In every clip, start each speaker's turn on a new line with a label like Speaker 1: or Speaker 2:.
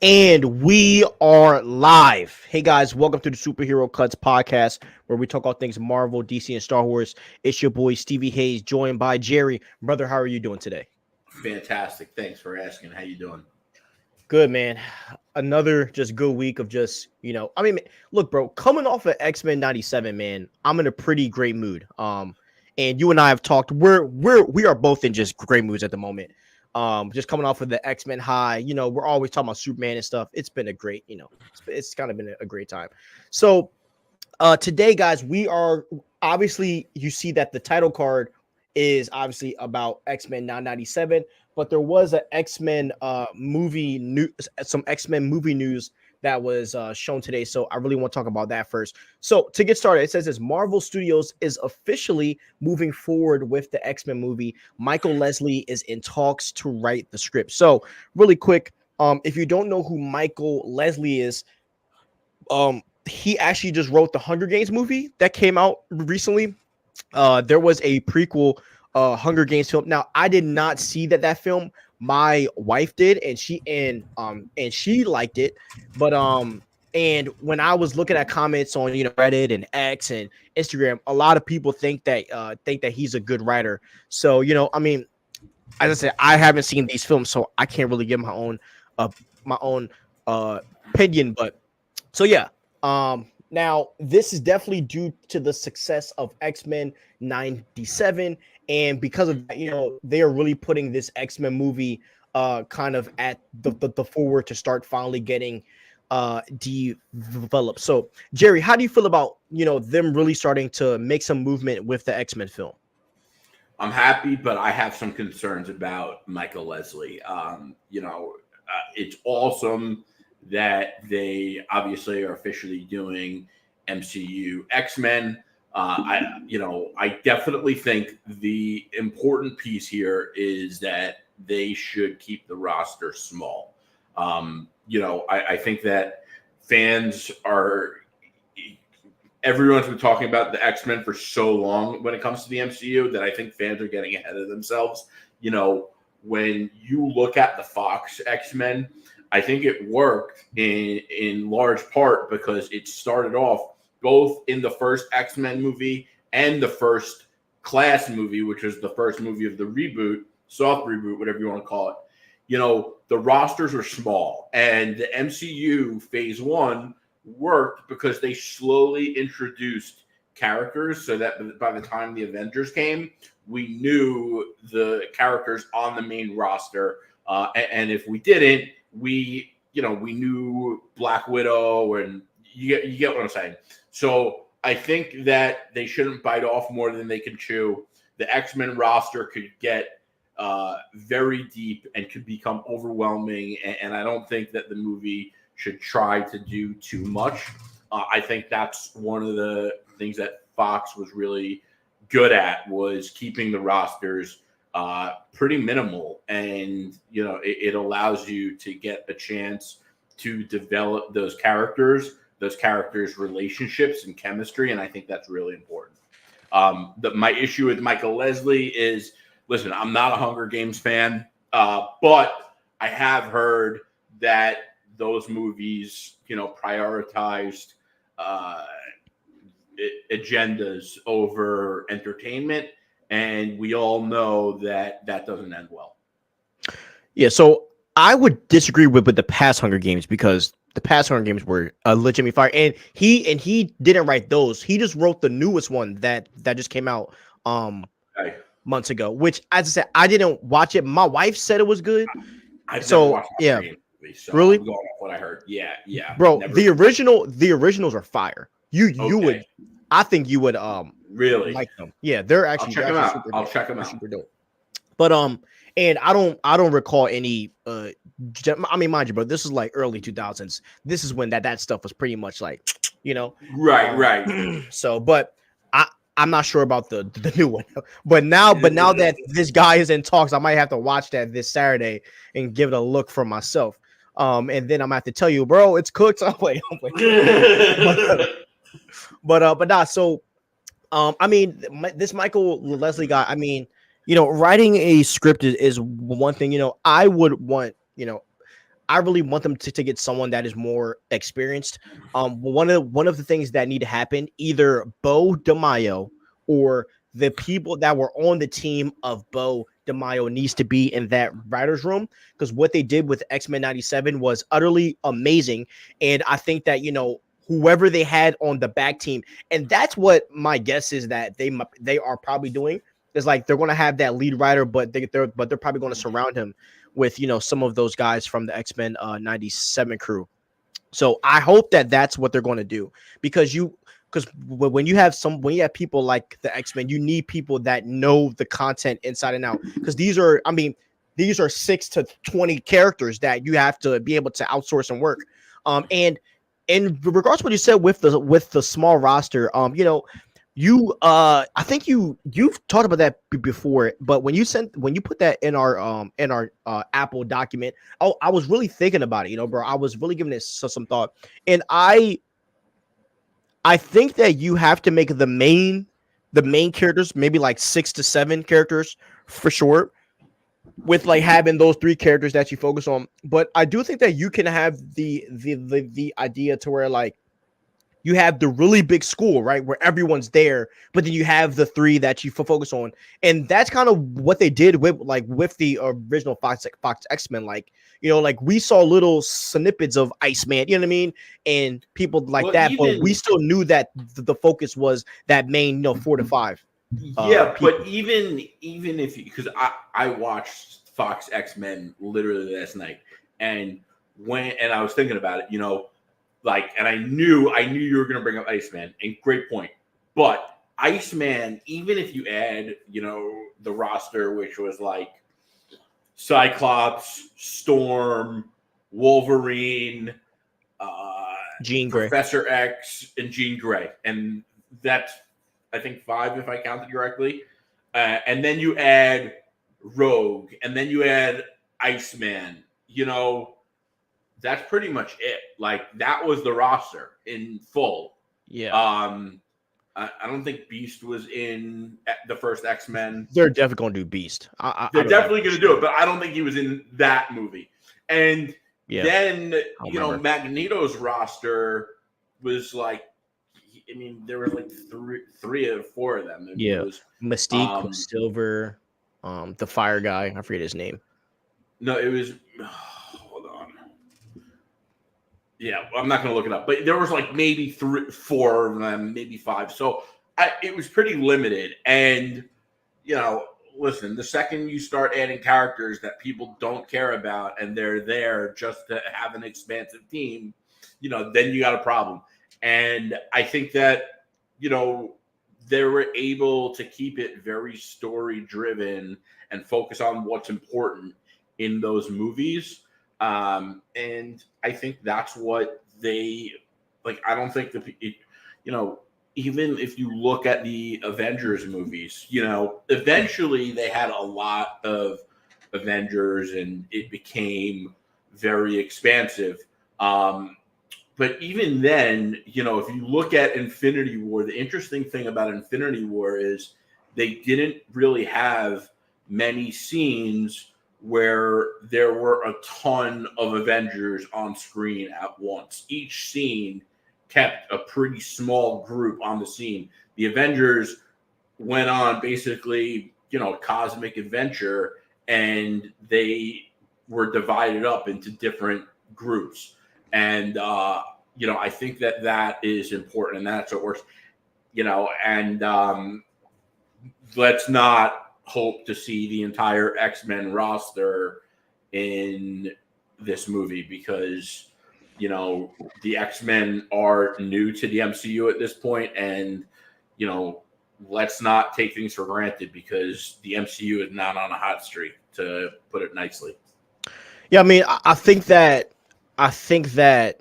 Speaker 1: And we are live. Hey guys, welcome to the Superherocuts podcast where we talk all things Marvel, DC, and Star Wars. It's your boy Stevie Hayes, joined by Jerry. Brother, how are you doing today?
Speaker 2: Fantastic. Thanks for asking. How you doing?
Speaker 1: Good, man. Another just good week of look, bro, coming off of X-Men 97, man, I'm in a pretty great mood. And you and I have talked. We are both in just great moods at the moment. Just coming off of the X-Men high, we're always talking about Superman and stuff. It's been a great, it's kind of been a great time. So, today, guys, we are obviously you see that the title card is obviously about X-Men 997, but there was an X-Men movie news, some X-Men movie news that was shown today. So I really want to talk about that first. So to get started, it says this: Marvel Studios is officially moving forward with the X-Men movie. Michael Leslie is in talks to write the script. So really quick, if you don't know who Michael Leslie is, he actually just wrote the Hunger Games movie that came out recently. There was a prequel Hunger Games film. Now, I did not see that film. My wife did, and she liked it. But and when I was looking at comments on Reddit and X and Instagram, a lot of people think that he's a good writer. So I mean, as I said, I haven't seen these films, so I can't really give my own opinion. But so yeah, now this is definitely due to the success of X-Men 97, and because of that, they are really putting this X-Men movie kind of at the forward to start finally getting developed. So Jerry, how do you feel about them really starting to make some movement with the X-Men film?
Speaker 2: I'm happy, but I have some concerns about Michael Leslie. It's awesome that they obviously are officially doing MCU X-Men. I definitely think the important piece here is that they should keep the roster small. I think that fans are. Everyone's been talking about the X-Men for so long when it comes to the MCU that I think fans are getting ahead of themselves. When you look at the Fox X-Men, I think it worked in large part because it started off both in the first X-Men movie and the first Class movie, which was the first movie of the reboot, soft reboot, whatever you want to call it. The rosters were small, and the MCU Phase 1 worked because they slowly introduced characters so that by the time the Avengers came, we knew the characters on the main roster. And if we didn't, we knew Black Widow, and you get what I'm saying. So I think that they shouldn't bite off more than they can chew. The X-Men roster could get very deep and could become overwhelming, and I don't think that the movie should try to do too much. I think that's one of the things that Fox was really good at, was keeping the rosters pretty minimal, and it allows you to get a chance to develop those characters' relationships and chemistry, and I think that's really important. My issue with Michael Leslie is, listen, I'm not a Hunger Games fan, but I have heard that those movies, prioritized agendas over entertainment, and we all know that doesn't end well.
Speaker 1: Yeah, so I would disagree with the past Hunger Games, because the past Hunger Games were legitimately fire, and he didn't write those. He just wrote the newest one that just came out months ago. Which, as I said, I didn't watch it. My wife said it was good.
Speaker 2: I've never watched
Speaker 1: yeah.
Speaker 2: Movie, so
Speaker 1: really?
Speaker 2: I'm going off what I heard. Yeah,
Speaker 1: bro. The originals are fire. You would, I think you would
Speaker 2: really
Speaker 1: like them. Yeah, they're actually.
Speaker 2: I'll check them out. I'll check them out.
Speaker 1: Super dope. But and I don't recall any. I mean, mind you, bro, this is like early 2000s. This is when that stuff was pretty much like,
Speaker 2: right.
Speaker 1: So, but I'm not sure about the new one. But now that this guy is in talks, I might have to watch that this Saturday and give it a look for myself. And then I'm gonna have to tell you, bro, it's cooked. I'm like, but not so. I mean, this Michael Leslie guy. I mean, writing a script is one thing. I would want. I really want them to get someone that is more experienced. One of the things that need to happen, either Bo DeMaio or the people that were on the team of Bo DeMaio needs to be in that writers room, because what they did with X-Men 97 was utterly amazing. And I think that, whoever they had on the back team, and that's what my guess is that they are probably doing, is like they're going to have that lead writer, but they're probably going to surround him with some of those guys from the X-Men 97 crew. So I hope that that's what they're going to do, because when you have people like the X-Men, you need people that know the content inside and out, because these are 6 to 20 characters that you have to be able to outsource and work. And in regards to what you said with the small roster, I think you've talked about that before, but when you put that in our Apple document, I was really thinking about it, bro. I was really giving it some thought, and I think that you have to make the main characters maybe like 6 to 7 characters for sure, with like having those 3 characters that you focus on. But I do think that you can have the idea to where, like, you have the really big school, right, where everyone's there, but then you have the 3 that you focus on, and that's kind of what they did with the original Fox X-Men. Like, like we saw little snippets of Iceman, you know what I mean, and people like that, but we still knew that the focus was that main, 4 to 5.
Speaker 2: Yeah, but even if because I watched Fox X-Men literally last night, and I was thinking about it, and I knew you were going to bring up Iceman, and great point. But Iceman, even if you add, the roster, which was like Cyclops, Storm, Wolverine,
Speaker 1: Jean Grey,
Speaker 2: Professor X, and Jean Grey, and that's, I think, 5 if I counted correctly. And then you add Rogue, and then you add Iceman, that's pretty much it. Like, that was the roster in full.
Speaker 1: Yeah.
Speaker 2: I don't think Beast was in the first X-Men.
Speaker 1: They're definitely going to do Beast.
Speaker 2: They're definitely going to do it, but I don't think he was in that movie. And then, Magneto's roster was like, there was like 3 or 4 of them.
Speaker 1: It was Mystique, Quicksilver, the Fire guy. I forget his name.
Speaker 2: No, it was. Hold on. Yeah, I'm not going to look it up, but there was like maybe 3, 4 of them, maybe 5. So it was pretty limited. And listen, the second you start adding characters that people don't care about, and they're there just to have an expansive team, then you got a problem. And I think that, they were able to keep it very story driven and focus on what's important in those movies. And I think that's what they like. I don't think even if you look at the Avengers movies, eventually they had a lot of Avengers and it became very expansive. But even then, if you look at Infinity War, the interesting thing about Infinity War is they didn't really have many scenes where there were a ton of Avengers on screen at once. Each scene kept a pretty small group on the scene. The Avengers went on basically, cosmic adventure, and they were divided up into different groups. And, I think that is important, and that's what works, and let's not hope to see the entire X-Men roster in this movie, because, the X-Men are new to the MCU at this point, and, let's not take things for granted, because the MCU is not on a hot streak, to put it nicely.
Speaker 1: Yeah, I think that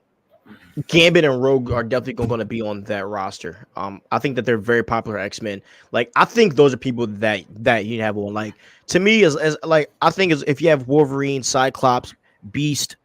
Speaker 1: Gambit and Rogue are definitely going to be on that roster. I think that they're very popular X-Men. Like, I think those are people that you have on. Like, to me, as like, I think if you have Wolverine, Cyclops, Beast,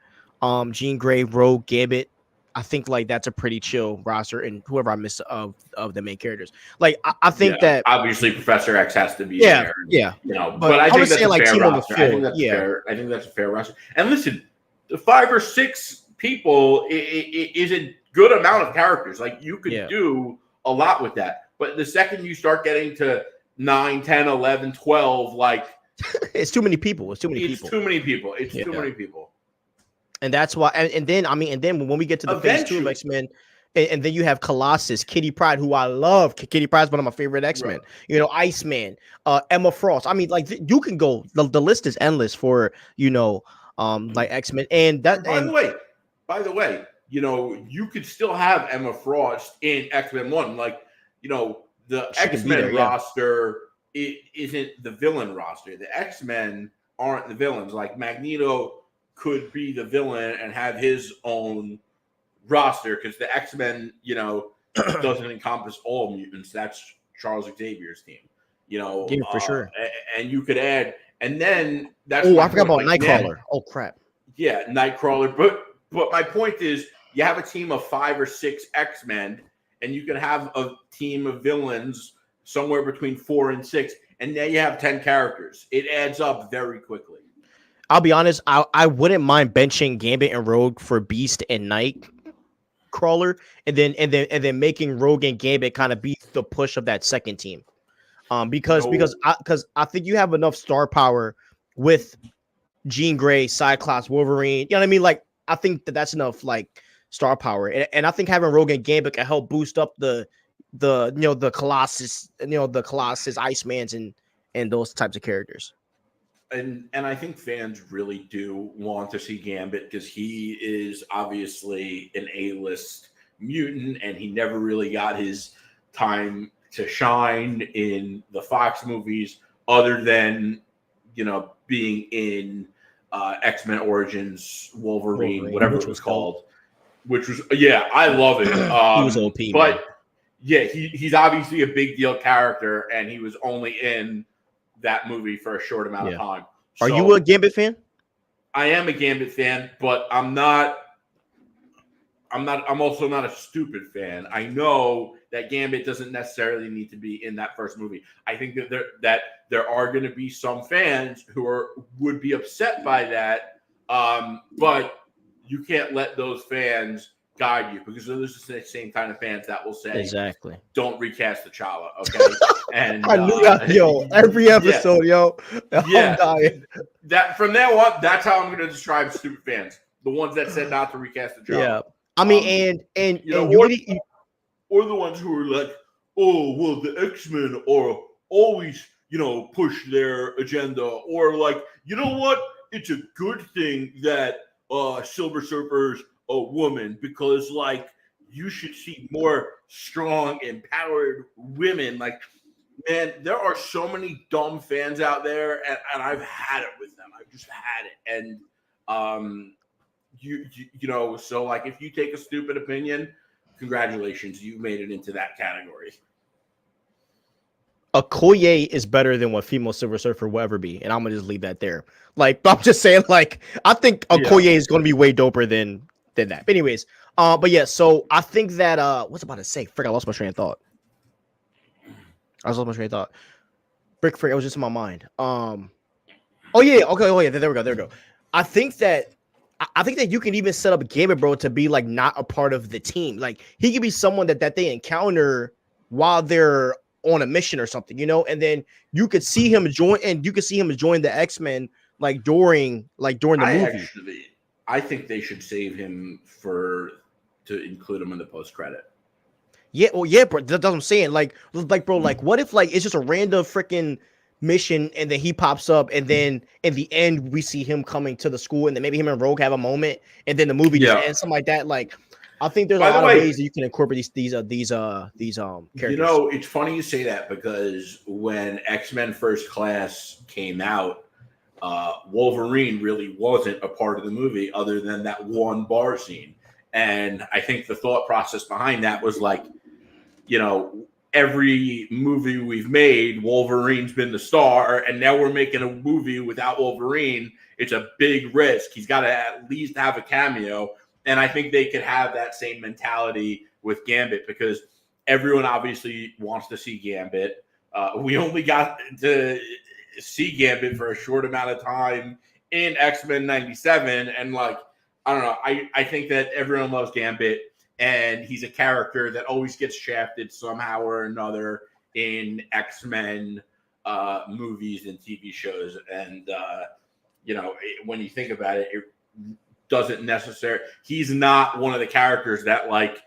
Speaker 1: Jean Grey, Rogue, Gambit, I think like that's a pretty chill roster. And whoever I miss of the main characters, like I think that
Speaker 2: obviously Professor X has to be
Speaker 1: there.
Speaker 2: And,
Speaker 1: Yeah,
Speaker 2: but I think that's a fair roster. I think that's
Speaker 1: fair.
Speaker 2: I think that's a fair roster. And listen, the 5 or 6 people is a good amount of characters. Like you could do a lot with that. But the second you start getting to 9, 10, 11, 12, like
Speaker 1: it's too many people. It's too many people.
Speaker 2: It's too many people. It's too many people.
Speaker 1: And that's why. And then when we get to the phase 2 of X-Men, and then you have Colossus, Kitty Pryde, who I love. Kitty Pryde's one of my favorite X-Men. Right. You know, Iceman, Emma Frost. I mean, like you can go. The list is endless for like X-Men. And that.
Speaker 2: By the way, you know, you could still have Emma Frost in X-Men 1. Like, you know, the X-Men roster it isn't the villain roster. The X-Men aren't the villains. Like Magneto could be the villain and have his own roster because the X-Men, you know, doesn't encompass all mutants. That's Charles Xavier's team, you know,
Speaker 1: for sure.
Speaker 2: And you could add, and then that's
Speaker 1: I forgot about Nightcrawler. Oh crap.
Speaker 2: Yeah, Nightcrawler. But my point is, you have a team of 5 or 6 X-Men, and you can have a team of villains somewhere between 4 and 6, and then you have 10 characters. It adds up very quickly.
Speaker 1: I'll be honest, I wouldn't mind benching Gambit and Rogue for Beast and Nightcrawler, and then making Rogue and Gambit kind of be the push of that second team. Because I think you have enough star power with Jean Grey, Cyclops, Wolverine. You know what I mean? Like I think that's enough like star power, and I think having Rogue and Gambit can help boost up the Colossus, the Colossus, Icemans, and those types of characters.
Speaker 2: And I think fans really do want to see Gambit because he is obviously an A-list mutant, and he never really got his time to shine in the Fox movies, other than being in X-Men Origins Wolverine, whatever it was called. Which was I love it.
Speaker 1: He was OP,
Speaker 2: but
Speaker 1: man.
Speaker 2: Yeah, he's obviously a big deal character, and he was only in that movie for a short amount of time.
Speaker 1: Are you a Gambit fan?
Speaker 2: I am a Gambit fan, but I'm also not a stupid fan. I know that Gambit doesn't necessarily need to be in that first movie. I think that there are going to be some fans who would be upset by that, but you can't let those fans guide you, because there's the same kind of fans that will say,
Speaker 1: exactly,
Speaker 2: don't recast T'Challa, okay? And
Speaker 1: I knew that, every episode,
Speaker 2: I'm dying. That from now on, that's how I'm going to describe stupid fans, the ones that said not to recast T'Challa.
Speaker 1: Yeah, I mean,
Speaker 2: or the ones who are like, oh, well, the X-Men are always, push their agenda, or like, you know what? It's a good thing that Silver Surfer's a woman, because like you should see more strong, empowered women. Like, man, there are so many dumb fans out there, and I've had it with them. I've just had it, and so like if you take a stupid opinion, congratulations, you made it into that category.
Speaker 1: Okoye is better than what female Silver Surfer will ever be, and I'm gonna just leave that there. Like, I'm just saying, like, I think Okoye is gonna be way doper than that. But anyways, but yeah, so I think that what's I about to say? Frick, I lost my train of thought. Frick, it was just in my mind. There we go. I think that you can even set up Gambit, bro, to be like not a part of the team. Like he could be someone that they encounter while they're on a mission or something, and then you could see him join, the X-Men like during the movie.
Speaker 2: I think they should save him to include him in the post credit.
Speaker 1: Yeah, well, yeah, bro. That's what I'm saying. Like, bro, like, what if like it's just a random freaking mission, and then he pops up, and then in the end we see him coming to the school, and then maybe him and Rogue have a moment, and then the movie just ends, something like that. Like, I think there's a lot of ways that you can incorporate these characters.
Speaker 2: It's funny you say that, because when X-Men First Class came out, Wolverine really wasn't a part of the movie other than that one bar scene. And I think the thought process behind that was like, every movie we've made, Wolverine's been the star, and now we're making a movie without Wolverine. It's a big risk. He's got to at least have a cameo. And I think they could have that same mentality with Gambit, because everyone obviously wants to see Gambit. We only got to see Gambit for a short amount of time in X-Men 97, and like I don't know. I think that everyone loves Gambit, and he's a character that always gets shafted somehow or another in X-Men movies and TV shows. And when you think about it, it doesn't necessarily. He's not one of the characters that like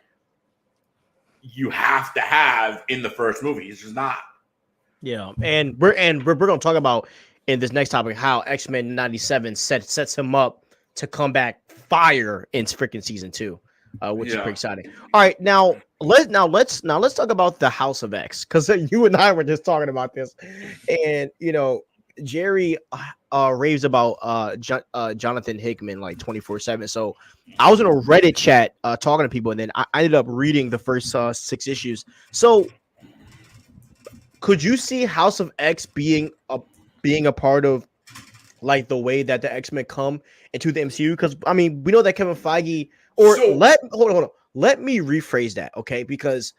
Speaker 2: you have to have in the first movie. He's just not.
Speaker 1: Yeah, and we're gonna talk about in this next topic how X-Men 97 sets him up to come back fire in freaking season 2, which is pretty exciting. All right, now let's talk about the House of X, because you and I were just talking about this, and Jerry raves about Jonathan Hickman like 24/7. So I was in a Reddit chat talking to people, and then I ended up reading the first 6 issues. So could you see House of X being a part of like the way that the X-Men come into the MCU? Because I mean, we know that Kevin Feige, hold on. Let me rephrase that, okay? Because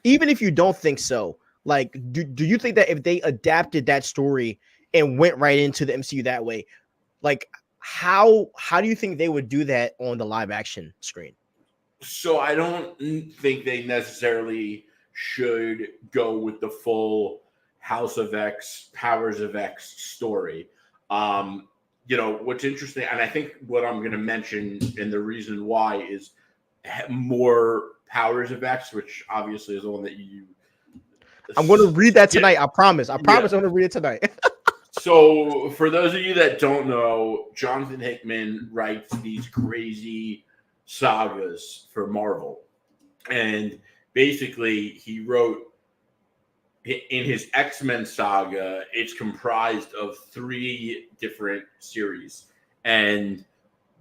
Speaker 1: even if you don't think so, like, do you think that if they adapted that story and went right into the MCU that way, like how do you think they would do that on the live action screen?
Speaker 2: So I don't think they necessarily should go with the full House of X, Powers of X story. What's interesting, and I think what I'm going to mention and the reason why is more Powers of X, which obviously is the one that you.
Speaker 1: I'm going to read that tonight. I promise. I'm going to read it tonight.
Speaker 2: So for those of you that don't know, Jonathan Hickman writes these crazy sagas for Marvel, and basically he wrote in his X-Men saga, it's comprised of 3 different series, and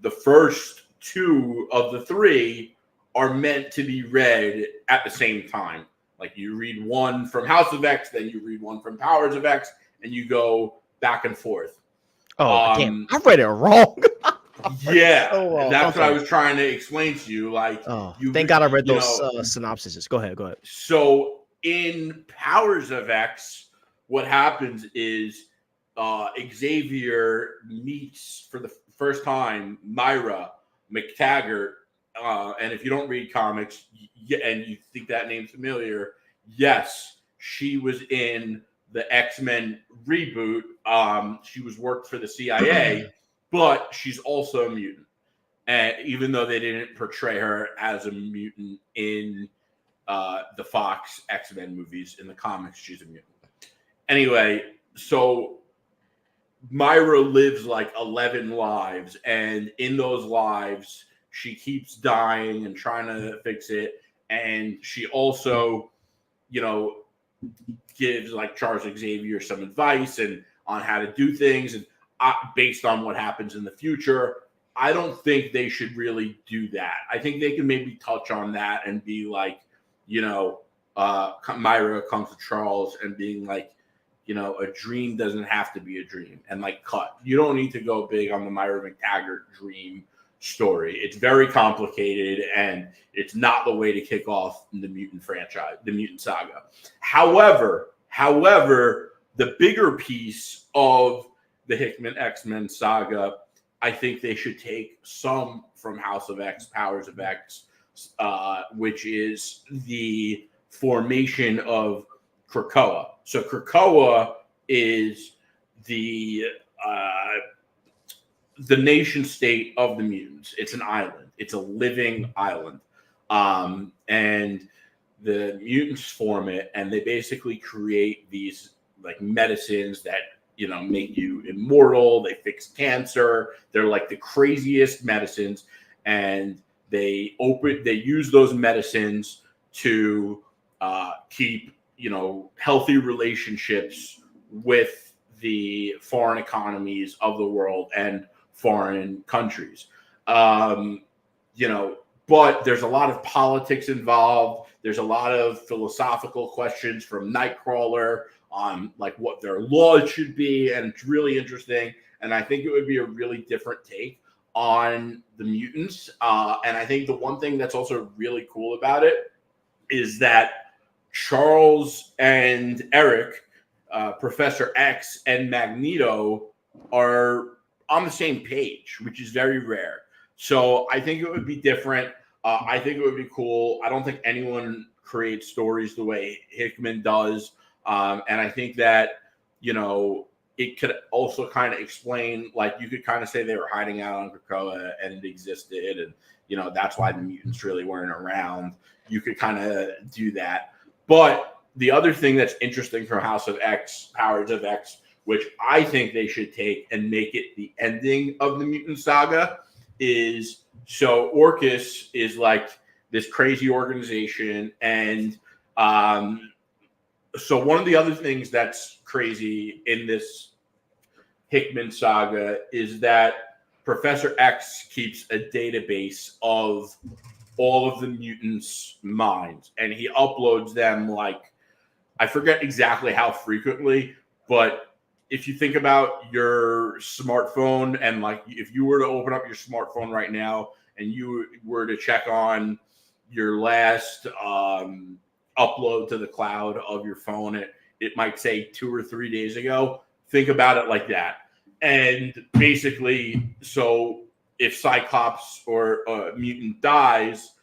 Speaker 2: the first 2 of the 3 are meant to be read at the same time. Like you read one from House of X, then you read one from Powers of X, and you go back and forth.
Speaker 1: Damn, I read it wrong.
Speaker 2: Yeah, that's what I was trying to explain to you. Like,
Speaker 1: thank God I read those synopsises. Go ahead.
Speaker 2: So in Powers of X, what happens is Xavier meets for the first time Myra McTaggart, and if you don't read comics and you think that name's familiar, yes, she was in the X-Men reboot. She worked for the CIA. But she's also a mutant. And even though they didn't portray her as a mutant in the Fox X-Men movies, in the comics, she's a mutant. Anyway, so Myra lives like 11 lives. And in those lives, she keeps dying and trying to fix it. And she also, gives like Charles Xavier some advice and on how to do things. And based on what happens in the future, I don't think they should really do that. I think they can maybe touch on that and be like, Myra comes to Charles and being like, a dream doesn't have to be a dream, and like cut. You don't need to go big on the Myra McTaggart dream story. It's very complicated, and it's not the way to kick off the mutant franchise, the mutant saga. However, the bigger piece of the Hickman X-Men saga, I think they should take some from House of X, Powers of X, which is the formation of Krakoa. So Krakoa is the nation state of the mutants. It's an island. It's a living island. And the mutants form it, and they basically create these like medicines that make you immortal. They fix cancer. They're like the craziest medicines, and they use those medicines to keep healthy relationships with the foreign economies of the world and foreign countries. But there's a lot of politics involved. There's a lot of philosophical questions from Nightcrawler on like what their laws should be, and it's really interesting. And I think it would be a really different take on the mutants. And I think the one thing that's also really cool about it is that Charles and Eric, Professor X and Magneto, are on the same page, which is very rare. So I think it would be different. I think it would be cool. I don't think anyone creates stories the way Hickman does. And I think that, it could also kind of explain, like, you could kind of say they were hiding out on Krakoa and it existed. And, that's why the mutants really weren't around. You could kind of do that. But the other thing that's interesting from House of X, Powers of X, which I think they should take and make it the ending of the mutant saga, is so Orcus is like this crazy organization. And so one of the other things that's crazy in this Hickman saga is that Professor X keeps a database of all of the mutants' minds, and he uploads them, like, I forget exactly how frequently, but if you think about your smartphone, and like if you were to open up your smartphone right now and you were to check on your last upload to the cloud of your phone, it might say 2 or 3 days ago. Think about it like that. And basically, so if Cyclops or a mutant dies,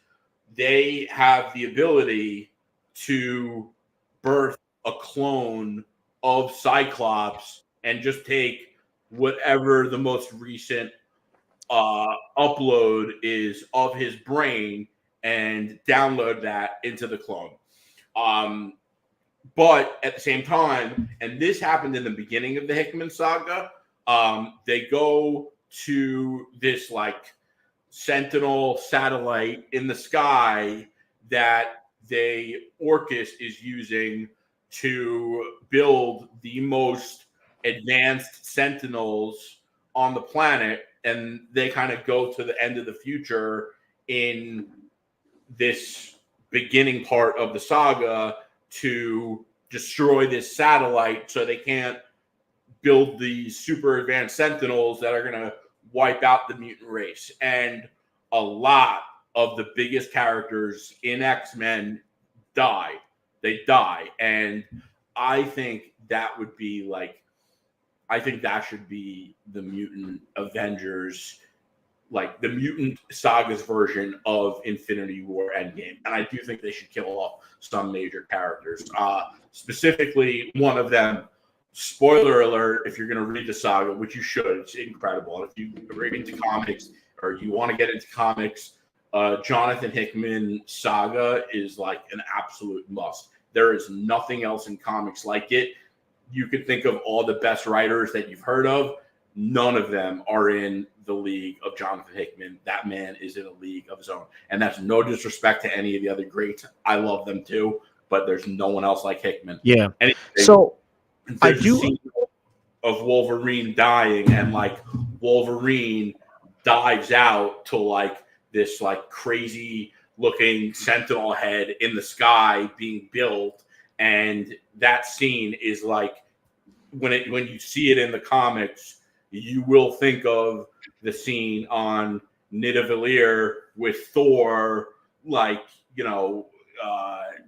Speaker 2: they have the ability to birth a clone of Cyclops and just take whatever the most recent upload is of his brain and download that into the clone. But at the same time, and this happened in the beginning of the Hickman saga, they go to this like Sentinel satellite in the sky that Orcus is using to build the most advanced Sentinels on the planet, and they kind of go to the end of the future in this beginning part of the saga to destroy this satellite so they can't build these super advanced Sentinels that are going to wipe out the mutant race. And a lot of the biggest characters in X-Men die. They die. And I think that would be like, I think that should be the Mutant Avengers, like the Mutant Saga's version of Infinity War Endgame. And I do think they should kill off some major characters. Specifically, one of them, spoiler alert, if you're going to read the saga, which you should, it's incredible. And if you read into comics or you want to get into comics, Jonathan Hickman saga is like an absolute must. There is nothing else in comics like it. You could think of all the best writers that you've heard of. None of them are in the league of Jonathan Hickman. That man is in a league of his own. And that's no disrespect to any of the other greats. I love them too, but there's no one else like Hickman.
Speaker 1: Yeah. So I do
Speaker 2: scene of Wolverine dying, and like Wolverine dives out to like this like crazy looking Sentinel head in the sky being built. And that scene is like, when you see it in the comics, you will think of the scene on Nidavellir with Thor, like,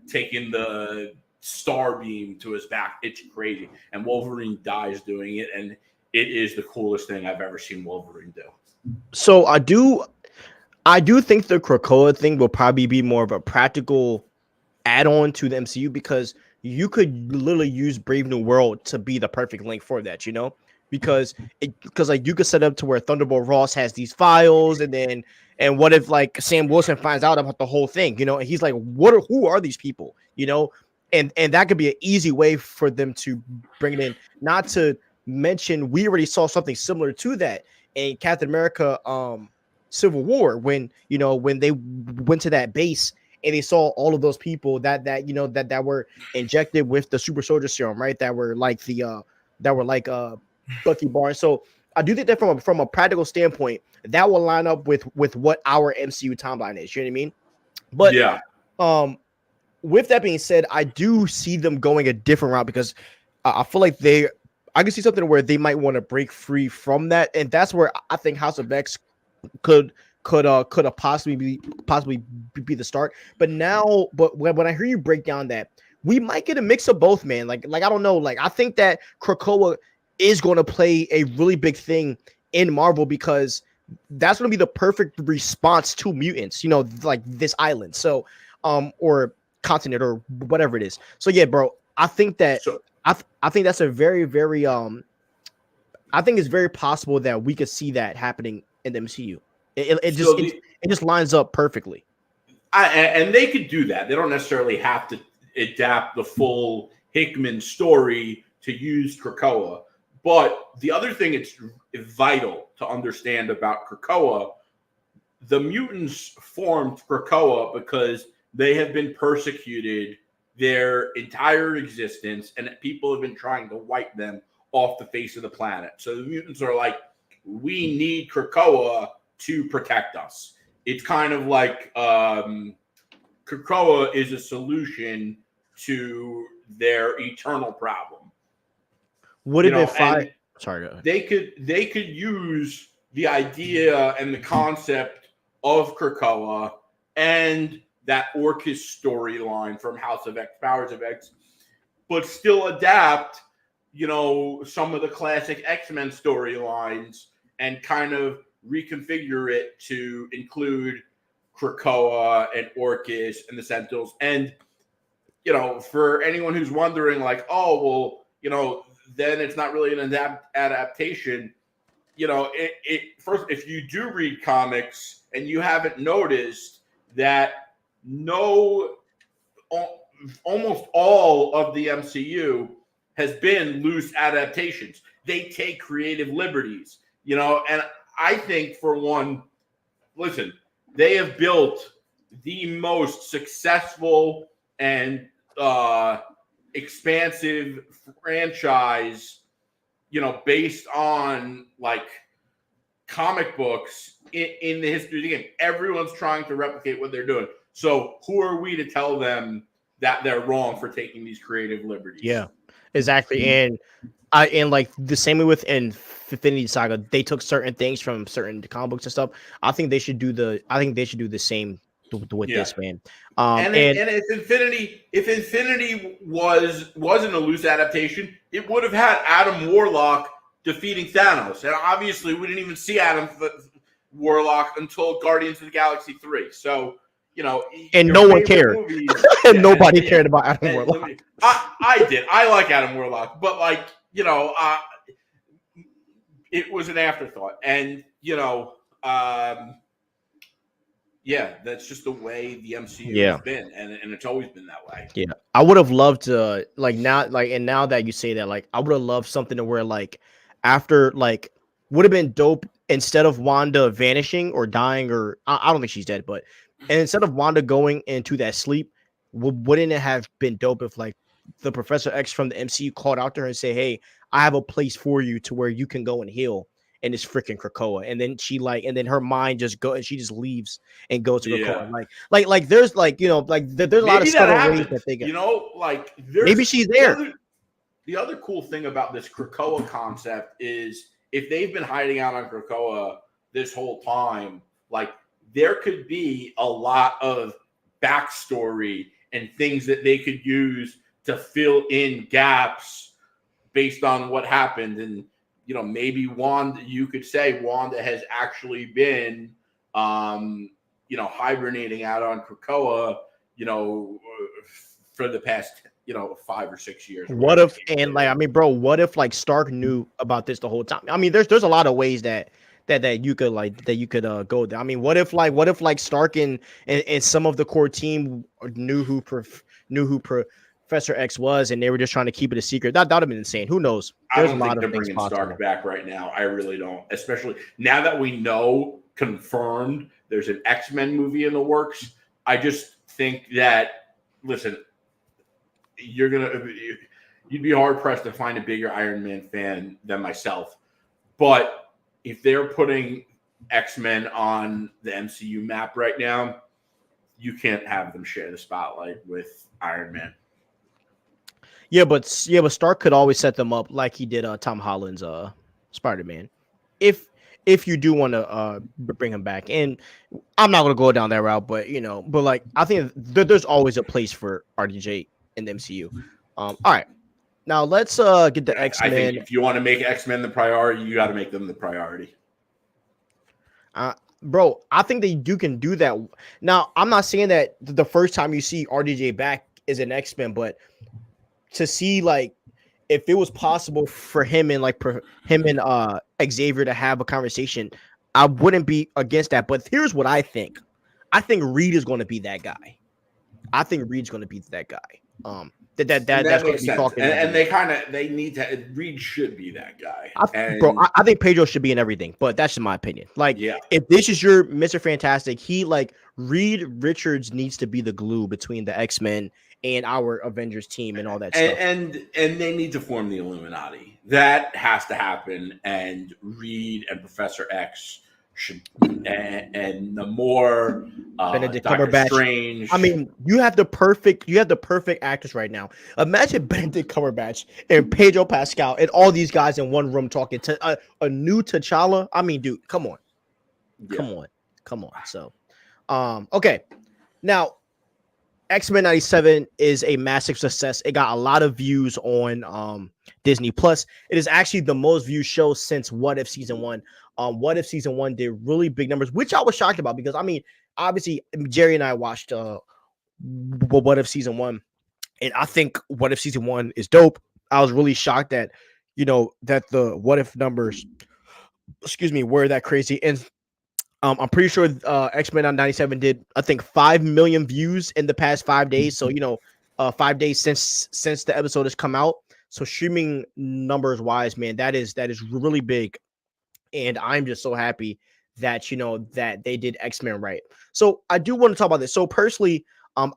Speaker 2: taking the star beam to his back. It's crazy. And Wolverine dies doing it. And it is the coolest thing I've ever seen Wolverine do.
Speaker 1: So I do think the Krakoa thing will probably be more of a practical add-on to the MCU, because you could literally use Brave New World to be the perfect link for that, because like you could set up to where Thunderbolt Ross has these files, and what if like Sam Wilson finds out about the whole thing, and he's like, who are these people, and that could be an easy way for them to bring it in. Not to mention, we already saw something similar to that in Captain America Civil War, when they went to that base and they saw all of those people that were injected with the super soldier serum, right? That were like Bucky Barnes. So I do think that from a practical standpoint, that will line up with what our MCU timeline is. You know what I mean? But
Speaker 2: yeah.
Speaker 1: With that being said, I do see them going a different route, because I feel like I can see something where they might want to break free from that, and that's where I think House of X could have possibly be the start. But when I hear you break down that, we might get a mix of both, man. Like I don't know. Like I think that Krakoa is going to play a really big thing in Marvel, because that's going to be the perfect response to mutants, you know, like this island. So, or continent or whatever it is. So yeah, bro, I think that
Speaker 2: So
Speaker 1: I think that's a very, very, I think it's very possible that we could see that happening in the MCU.
Speaker 2: so the
Speaker 1: It just lines up perfectly.
Speaker 2: and they could do that. They don't necessarily have to adapt the full Hickman story to use Krakoa. But the other thing it's vital to understand about Krakoa, the mutants formed Krakoa because they have been persecuted their entire existence, and people have been trying to wipe them off the face of the planet. So the mutants are like, we need Krakoa to protect us. It's kind of like Krakoa is a solution to their eternal problem.
Speaker 1: Would
Speaker 2: You
Speaker 1: it be
Speaker 2: know,
Speaker 1: fire?
Speaker 2: and
Speaker 1: Sorry, go ahead.
Speaker 2: they could use the idea and the concept of Krakoa and that Orcus storyline from House of X, Powers of X, but still adapt, you know, some of the classic X-Men storylines and kind of reconfigure it to include Krakoa and Orcus and the Sentinels. And, you know, for anyone who's wondering, like, oh, well, you know, then it's not really an adaptation. You know, it first, if you do read comics and you haven't noticed that almost all of the MCU has been loose adaptations. They take creative liberties, you know, and I think for one, listen, they have built the most successful and expansive franchise, you know, based on like comic books in the history of the game. Everyone's trying to replicate what they're doing. So who are we to tell them that they're wrong for taking these creative liberties?
Speaker 1: Yeah, exactly. And like the same way with Infinity Saga, they took certain things from certain comic books and stuff. I think they should do the same with
Speaker 2: Yeah.
Speaker 1: this, man.
Speaker 2: And if Infinity wasn't a loose adaptation, it would have had Adam Warlock defeating Thanos, and obviously we didn't even see Adam Warlock until Guardians of the Galaxy 3. So, you know,
Speaker 1: and
Speaker 2: your
Speaker 1: no one
Speaker 2: favorite
Speaker 1: cared.
Speaker 2: movies,
Speaker 1: And nobody cared about Adam Warlock.
Speaker 2: I did. I like Adam Warlock, but like, you know, it was an afterthought, and you know, yeah, that's just the way the MCU has been, and it's always been that way.
Speaker 1: Yeah, I would have loved to now that you say that, like I would have loved something to where like after like would have been dope instead of Wanda vanishing or dying or I don't think she's dead, but and instead of Wanda going into that sleep, wouldn't it have been dope if like the Professor X from the MCU called out to her and say, "Hey, I have a place for you to where you can go and heal." And it's freaking Krakoa, and then and then her mind just go, and she just leaves and goes to Krakoa. Like there's like you know like there's a lot of subtle ways that they get.
Speaker 2: You know, like
Speaker 1: Maybe she's there.
Speaker 2: The other cool thing about this Krakoa concept is if they've been hiding out on Krakoa this whole time, like there could be a lot of backstory and things that they could use to fill in gaps based on what happened. And you know, maybe Wanda, you could say Wanda has actually been, you know, hibernating out on Krakoa, you know, for the past, you know, 5 or 6 years.
Speaker 1: What if, and like, I mean, bro, what if like Stark knew about this the whole time? I mean, there's a lot of ways that you could go there. I mean, what if like Stark and some of the core team knew who Professor X was, and they were just trying to keep it a secret? That would have been insane. Who knows?
Speaker 2: There's a lot of things bringing possible. Stark back right now. I really don't. Especially now that we know confirmed there's an X-Men movie in the works. I just think that listen, you'd be hard pressed to find a bigger Iron Man fan than myself. But if they're putting X-Men on the MCU map right now, you can't have them share the spotlight with Iron Man.
Speaker 1: Yeah, but Stark could always set them up like he did Tom Holland's Spider-Man. If you do want to bring him back, and I'm not going to go down that route, but you know, but like I think there's always a place for RDJ in the MCU. All right, now let's get the X-Men.
Speaker 2: I think if you want to make X-Men the priority, you got to make them the priority.
Speaker 1: Bro, I think that you can do that. Now, I'm not saying that the first time you see RDJ back is an X-Men, but to see like if it was possible for him and him and Xavier to have a conversation, I wouldn't be against that. But here's what I think. I think Reed is going to be that guy. I think Reed's going to be that guy.
Speaker 2: And that
Speaker 1: That's going to
Speaker 2: makes
Speaker 1: be
Speaker 2: sense.
Speaker 1: talking.
Speaker 2: And they need to. Reed should be that guy.
Speaker 1: I think Pedro should be in everything, but that's just my opinion. Like,
Speaker 2: Yeah.
Speaker 1: if this is your Mr. Fantastic, he like Reed Richards needs to be the glue between the X-Men and our Avengers team and all that stuff.
Speaker 2: And they need to form the Illuminati. That has to happen. And Reed and Professor X should, and the more
Speaker 1: Benedict
Speaker 2: Doctor
Speaker 1: Cumberbatch.
Speaker 2: Strange.
Speaker 1: I mean, you have the perfect actors right now. Imagine Benedict Cumberbatch and Pedro Pascal and all these guys in one room talking to a new T'Challa. I mean, dude, come on. So, okay. Now, X-Men 97 is a massive success. It got a lot of views on Disney Plus. It is actually the most viewed show since What If season 1. What If season 1 did really big numbers, which I was shocked about because I mean, obviously Jerry and I watched What If season 1, and I think What If season 1 is dope. I was really shocked that that the What If numbers, were that crazy. And I'm pretty sure X-Men on 97 did, I think, 5 million views in the past 5 days. So 5 days since the episode has come out. So streaming numbers wise, man, that is really big. And I'm just so happy that that they did X-Men right. So I do want to talk about this. So personally,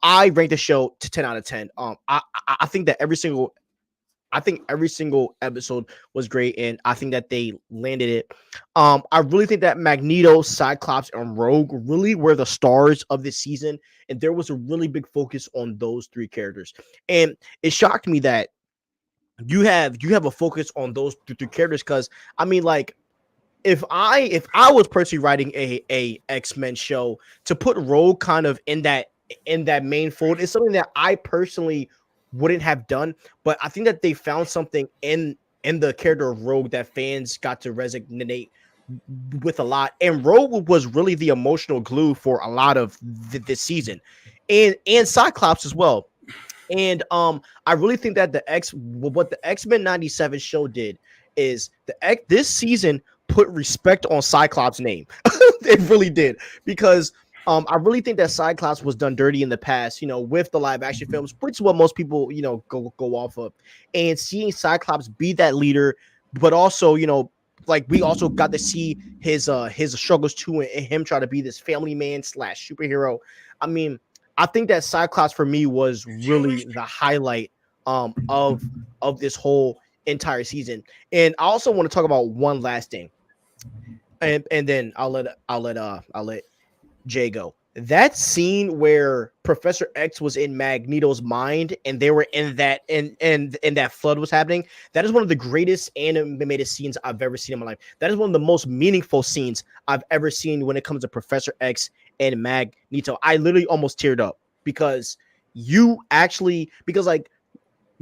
Speaker 1: I rank the show to 10 out of 10. I think that every single episode was great, and I think that they landed it. I really think that Magneto, Cyclops, and Rogue really were the stars of this season, and there was a really big focus on those 3 characters. And it shocked me that you have a focus on those 3 characters, because I mean, like, if I was personally writing a X-Men show, to put Rogue kind of in that main fold is something that I personally wouldn't have done, but I think that they found something in the character of Rogue that fans got to resonate with a lot. And Rogue was really the emotional glue for a lot of this season, and Cyclops as well. And I really think that what the X-Men 97 show did is this season put respect on Cyclops' name. It really did, because I really think that Cyclops was done dirty in the past, with the live action films, which is what most people, go off of. And seeing Cyclops be that leader, but also, like, we also got to see his struggles too, and him try to be this family man / superhero. I mean, I think that Cyclops for me was really the highlight of this whole entire season. And I also want to talk about one last thing, and then I'll let Jay go. That scene where Professor X was in Magneto's mind and they were in that and that flood was happening, that is one of the greatest animated scenes I've ever seen in my life. That is one of the most meaningful scenes I've ever seen when it comes to Professor X and Magneto. I literally almost teared up because like,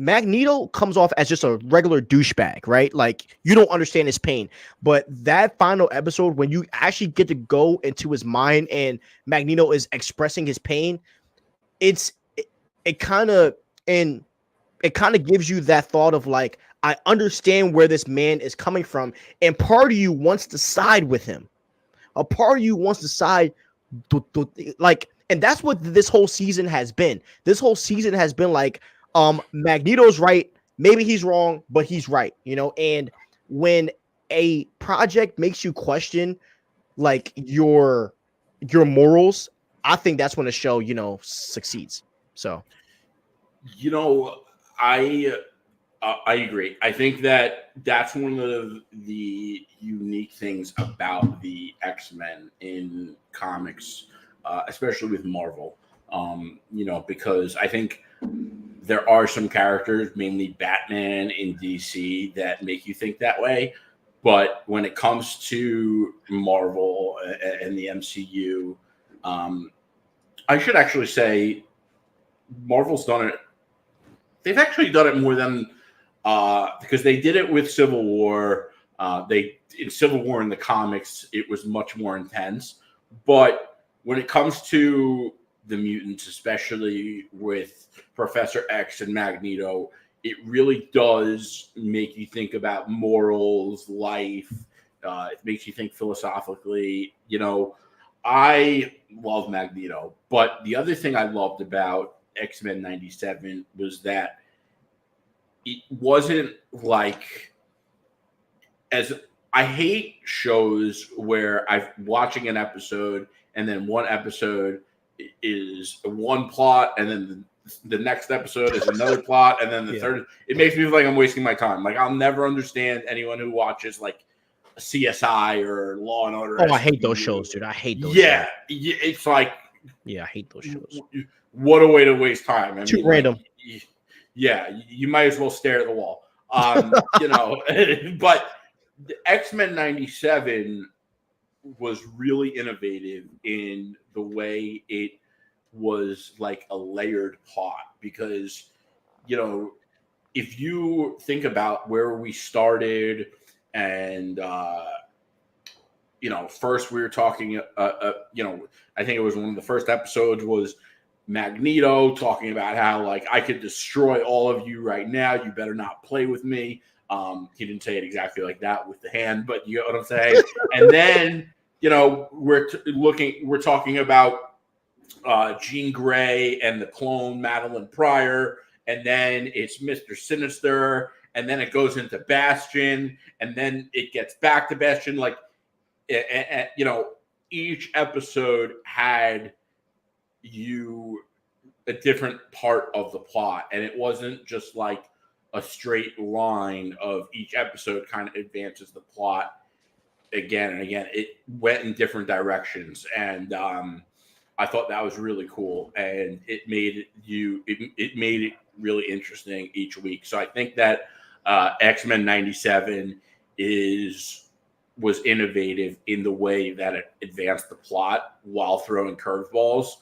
Speaker 1: Magneto comes off as just a regular douchebag, right? Like, you don't understand his pain. But that final episode, when you actually get to go into his mind and Magneto is expressing his pain, it kind of gives you that thought of like, I understand where this man is coming from, and part of you wants to side with him. A part of you wants to side like, and that's what this whole season has been. This whole season has been like, Magneto's right, maybe he's wrong, but he's right, and when a project makes you question like your morals, I think that's when a show succeeds. So
Speaker 2: I agree. I think that that's one of the unique things about the X-Men in comics, especially with Marvel. Because I think there are some characters, mainly Batman in DC, that make you think that way. But when it comes to Marvel and the MCU, I should actually say Marvel's done it. They've actually done it more than because they did it with Civil War. They in Civil War in the comics, it was much more intense. But when it comes to the mutants, especially with Professor X and Magneto, it really does make you think about morals, life. It makes you think philosophically. I love Magneto, but the other thing I loved about X-Men 97 was that it wasn't like as I hate shows where I'm watching an episode and then one episode is one plot and then the next episode is another plot and then the third. It makes me feel like I'm wasting my time. Like I'll never understand anyone who watches like CSI or Law and Order.
Speaker 1: Oh, I hate those shows, dude. I hate those.
Speaker 2: Yeah, it's like
Speaker 1: I hate those shows.
Speaker 2: What a way to waste time.
Speaker 1: Too random.
Speaker 2: You might as well stare at the wall. But the X-Men 97 was really innovative in the way it was like a layered plot because, if you think about where we started and, first we were talking, I think it was one of the first episodes was Magneto talking about how like I could destroy all of you right now. You better not play with me. He didn't say it exactly like that with the hand, but you know what I'm saying. And then we're talking about Jean Grey and the clone Madeline Pryor, and then it's Mr. Sinister, and then it goes into Bastion, and then it gets back to Bastion. Like, each episode had a different part of the plot, and it wasn't just like a straight line of each episode kind of advances the plot again and again. It went in different directions, and I thought that was really cool, and it made it really interesting each week. So I think that X-Men 97 was innovative in the way that it advanced the plot while throwing curveballs.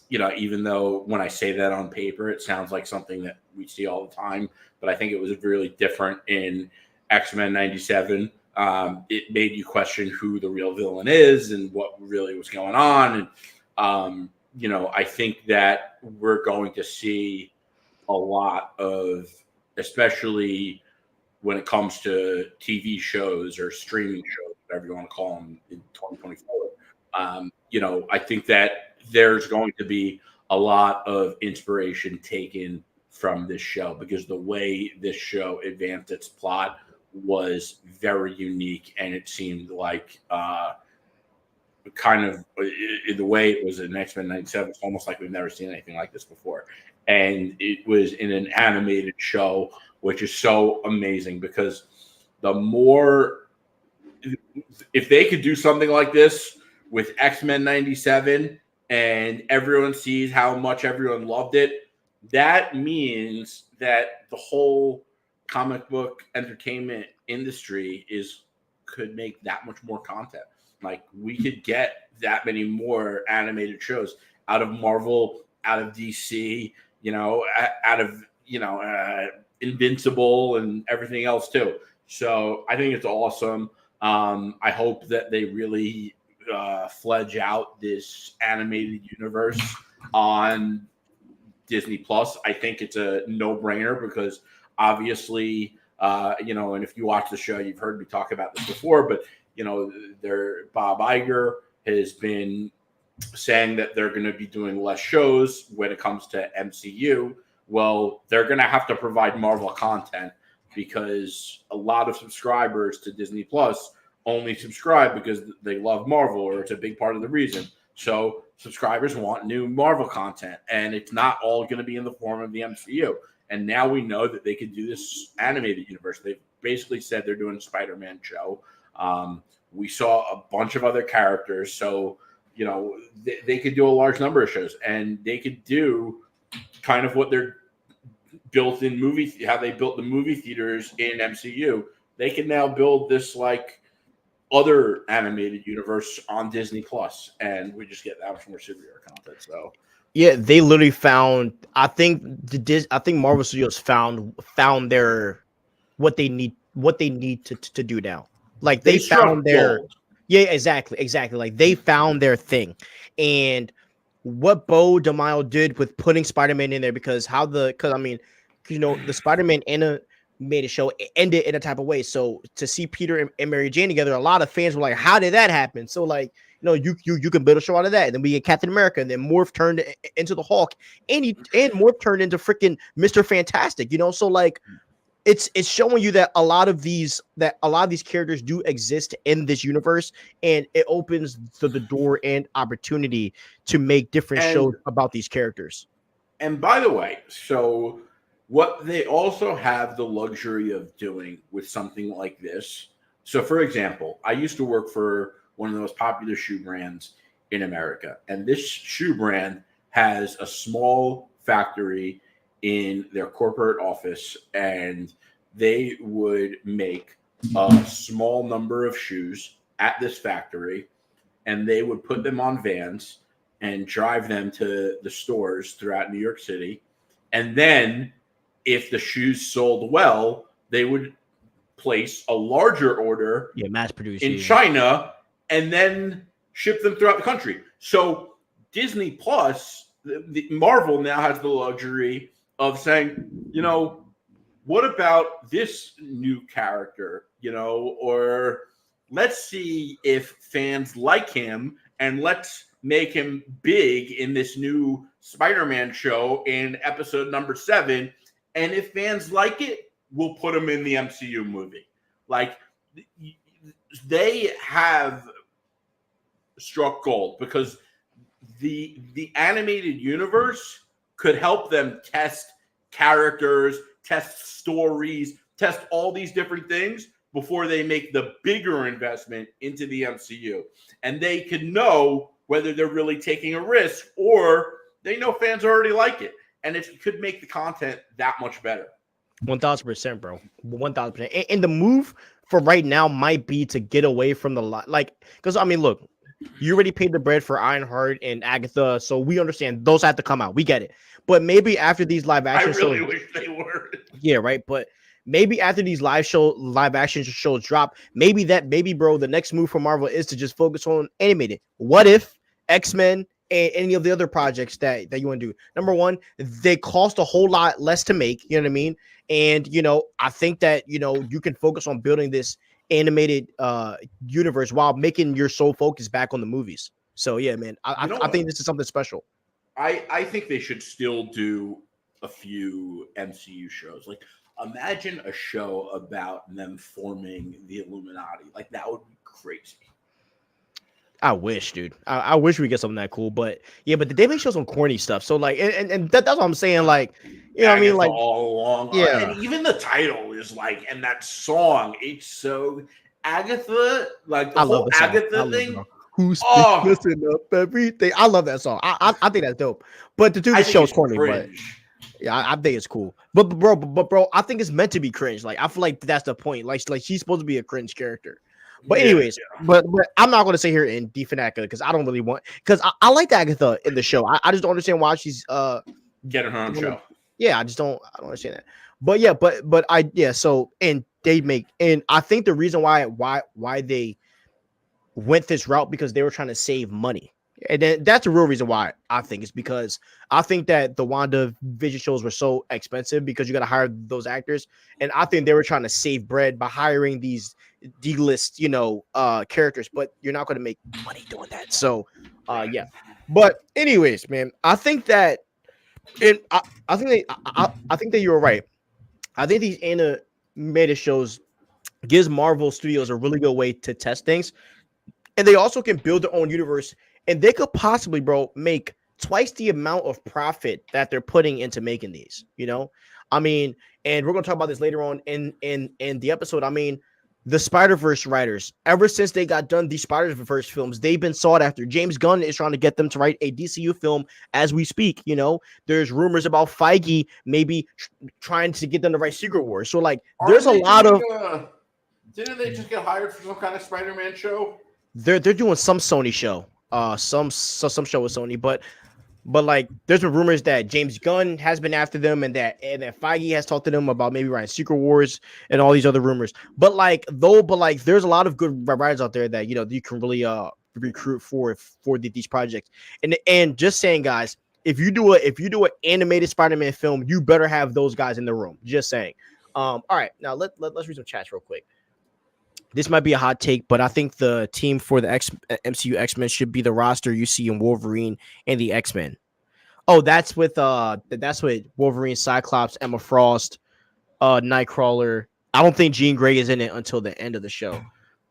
Speaker 2: Even though when I say that on paper, it sounds like something that we see all the time, but I think it was really different in X-Men 97. It made you question who the real villain is and what really was going on. And, I think that we're going to see a lot of, especially when it comes to TV shows or streaming shows, whatever you want to call them in 2024. I think that there's going to be a lot of inspiration taken from this show because the way this show advanced its plot was very unique, and it seemed like kind of the way it was in X-Men 97, it's almost like we've never seen anything like this before. And it was in an animated show, which is so amazing because if they could do something like this with X-Men 97 and everyone sees how much everyone loved it, that means that the whole comic book entertainment industry could make that much more content. Like we could get that many more animated shows out of Marvel, out of DC, out of Invincible and everything else too. So I think it's awesome. I hope that they really fledge out this animated universe on Disney Plus. I think it's a no-brainer because obviously, and if you watch the show, you've heard me talk about this before, but Bob Iger has been saying that they're going to be doing less shows when it comes to MCU. Well, they're going to have to provide Marvel content because a lot of subscribers to Disney Plus only subscribe because they love Marvel, or it's a big part of the reason. So subscribers want new Marvel content, and it's not all going to be in the form of the MCU. And now we know that they could do this animated universe. They've basically said they're doing a Spider-Man show. We saw a bunch of other characters. So, they could do a large number of shows, and they could do kind of what they're built in how they built the movie theaters in MCU. They can now build this like other animated universe on Disney Plus, and we just get that much more superhero content. So
Speaker 1: yeah, they literally found. I think Marvel Studios found their what they need what they need to do now. Like
Speaker 2: They
Speaker 1: they found
Speaker 2: struck
Speaker 1: their
Speaker 2: gold.
Speaker 1: yeah, exactly. Like they found their thing, and what Bo DeMille did with putting Spider-Man in there because I mean, the Spider-Man animated show ended in a type of way. So to see Peter and Mary Jane together, a lot of fans were like, "How did that happen?" So like, you can build a show out of that. And then we get Captain America, and then Morph turned into the Hulk, and Morph turned into freaking Mr. Fantastic. So like it's showing you that a lot of these characters do exist in this universe, and it opens the door and opportunity to make different shows
Speaker 2: And
Speaker 1: about these characters.
Speaker 2: and by the way, so what they also have the luxury of doing with something like this. So for example, I used to work for one of the most popular shoe brands in America, and this shoe brand has a small factory in their corporate office, and they would make a small number of shoes at this factory, and they would put them on vans and drive them to the stores throughout New York City. And then, if the shoes sold well, they would place a larger order
Speaker 1: Yeah, mass produced.
Speaker 2: in
Speaker 1: Yeah.
Speaker 2: China and then ship them throughout the country. So Disney Plus, the Marvel now has the luxury of saying, what about this new character, or let's see if fans like him and let's make him big in this new Spider-Man show in episode number 7. And if fans like it, we'll put him in the MCU movie. Like, they have struck gold because the animated universe could help them test characters, test stories, test all these different things before they make the bigger investment into the MCU. And they can know whether they're really taking a risk or they know fans already like it. And it could make the content that much better.
Speaker 1: 1000%, bro. 1000%. And the move for right now might be to get away from because I mean, look, you already paid the bread for Ironheart and Agatha, so we understand those have to come out. We get it. But maybe after these live action
Speaker 2: I really
Speaker 1: shows,
Speaker 2: wish they were.
Speaker 1: yeah, right. But maybe after these live action shows drop, maybe bro, the next move for Marvel is to just focus on animated. What if X-Men and any of the other projects that you want to do? Number one, they cost a whole lot less to make, you know what I mean? And I think that you can focus on building this animated universe while making your sole focus back on the movies. So yeah, man, I think this is something special.
Speaker 2: I think they should still do a few MCU shows. Like, imagine a show about them forming the Illuminati. Like, that would be crazy.
Speaker 1: I wish, dude. I wish we get something that cool, but yeah, but they make shows on corny stuff. So like, and that's what I'm saying. Like, what I mean? Like,
Speaker 2: all along,
Speaker 1: yeah.
Speaker 2: And even the title is like, and that song, it's so Agatha, like the whole Agatha thing.
Speaker 1: Who's messing up everything? I love that song. I think that's dope. But to do the show's corny, but yeah, I think it's cool. But bro, I think it's meant to be cringe. Like, I feel like that's the point. Like she's supposed to be a cringe character. But anyways, but I'm not going to sit here and defend Agatha because I don't really want, because I like Agatha in the show. I just don't understand why she's
Speaker 2: getting her own show.
Speaker 1: Yeah, I don't understand that. But yeah, so and I think the reason why they went this route because they were trying to save money. And then that's the real reason why I think is because I think that the WandaVision shows were so expensive because you got to hire those actors. And I think they were trying to save bread by hiring these D-list, characters, but you're not going to make money doing that. So, yeah. But anyways, man, I think that I think that you're right. I think these animated shows gives Marvel Studios a really good way to test things. And they also can build their own universe, and they could possibly, bro, make twice the amount of profit that they're putting into making these. I mean, and we're gonna talk about this later on in the episode. I mean, the Spider-Verse writers, ever since they got done these Spider-Verse films, they've been sought after. James Gunn is trying to get them to write a DCU film as we speak. There's rumors about Feige maybe trying to get them to write Secret Wars. So like, there's a lot of.
Speaker 2: Didn't they just get hired for some kind of Spider-Man show?
Speaker 1: They're doing some Sony show, some show with Sony, but But like, there's been rumors that James Gunn has been after them, and that Feige has talked to them about maybe writing Secret Wars and all these other rumors. But there's a lot of good writers out there that you can really recruit for these projects. And just saying, guys, if you do an animated Spider-Man film, you better have those guys in the room. Just saying. All right, now let's read some chats real quick. This might be a hot take, but I think the team for the MCU X-Men should be the roster you see in Wolverine and the X-Men. Oh, that's with Wolverine, Cyclops, Emma Frost, Nightcrawler. I don't think Jean Grey is in it until the end of the show.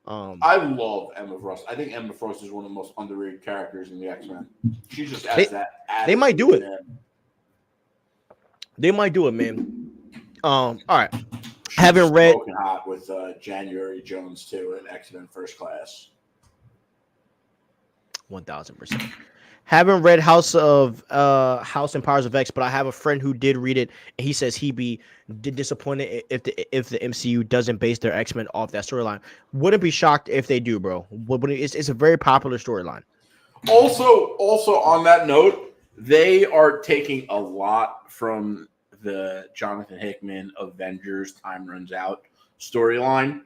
Speaker 2: I love Emma Frost. I think Emma Frost is one of the most underrated characters in the X-Men. She just
Speaker 1: They,
Speaker 2: has that.
Speaker 1: they might do it.
Speaker 2: Man.
Speaker 1: They might do it, man. All right.
Speaker 2: She's
Speaker 1: Haven't read
Speaker 2: smoking hot with January Jones too in X-Men First Class.
Speaker 1: 1000%. Haven't read House and Powers of X, but I have a friend who did read it, and he says he'd be disappointed if the MCU doesn't base their X-Men off that storyline. Wouldn't be shocked if they do, bro. It's a very popular storyline.
Speaker 2: Also on that note, they are taking a lot from the Jonathan Hickman Avengers Time Runs Out storyline.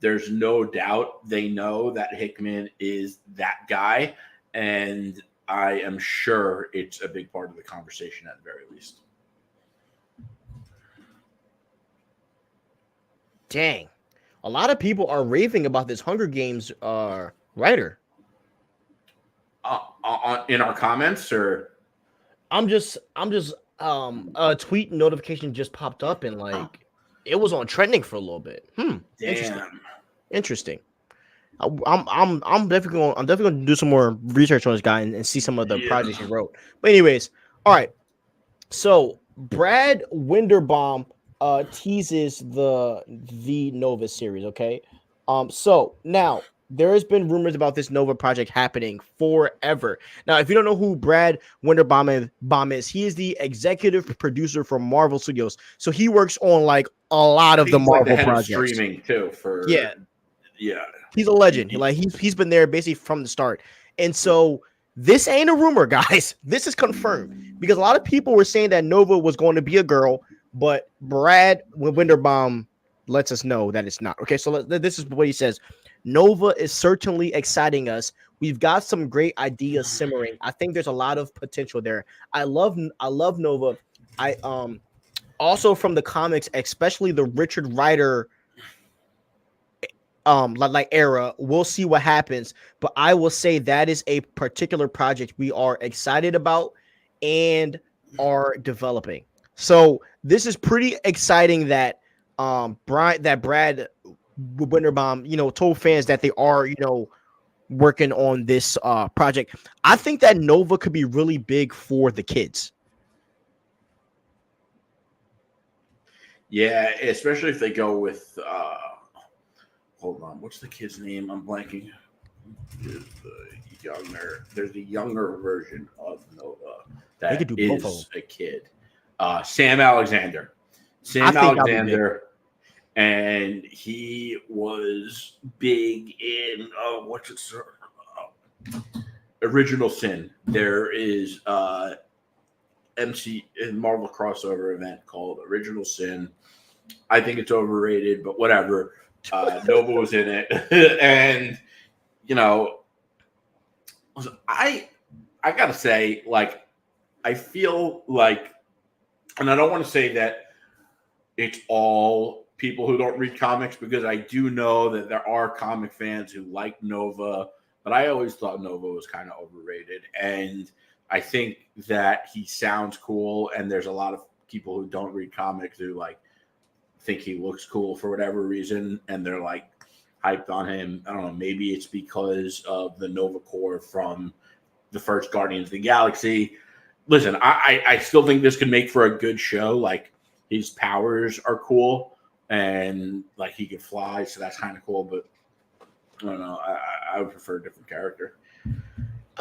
Speaker 2: There's no doubt they know that Hickman is that guy, and I am sure it's a big part of the conversation at the very least.
Speaker 1: Dang. A lot of people are raving about this Hunger Games writer.
Speaker 2: In our comments, or
Speaker 1: I'm just a tweet notification just popped up, and like it was on trending for a little bit. Interesting. I'm definitely going to do some more research on this guy and see some of the projects he wrote. But anyways, all right. So Brad Winderbaum teases the Nova series. Okay. So now there has been rumors about this Nova project happening forever. Now, if you don't know who Brad Winderbaum is, he is the executive producer for Marvel Studios. So he works on like a lot of the Marvel projects.
Speaker 2: Streaming too for
Speaker 1: yeah. He's a legend. Like he's been there basically from the start. And so this ain't a rumor, guys. This is confirmed because a lot of people were saying that Nova was going to be a girl, but Brad Winderbaum lets us know that it's not. Okay, so this is what he says. Nova is certainly exciting us. We've got some great ideas simmering. I think there's a lot of potential there. I love Nova. I also from the comics, especially the Richard Rider like era. We'll see what happens, but I will say that is a particular project we are excited about and are developing. So this is pretty exciting that Brad Winderbaum, told fans that they are, working on this project. I think that Nova could be really big for the kids.
Speaker 2: Yeah, especially if they go with hold on, what's the kid's name? I'm blanking. There's a younger version of Nova that is a kid. Sam Alexander. And he was big in Original Sin. There is Marvel crossover event called Original Sin. I think it's overrated, but whatever. Nova was in it, and I gotta say, like, I feel like, and I don't want to say that it's all people who don't read comics, because I do know that there are comic fans who like Nova, but I always thought Nova was kind of overrated, and I think that he sounds cool, and there's a lot of people who don't read comics who think he looks cool for whatever reason, and they're like hyped on him. I don't know, maybe it's because of the Nova Corps from the first Guardians of the Galaxy. Listen, I still think this could make for a good show. Like, his powers are cool, and like he can fly, so that's kind of cool, but I don't know, I would prefer a different character.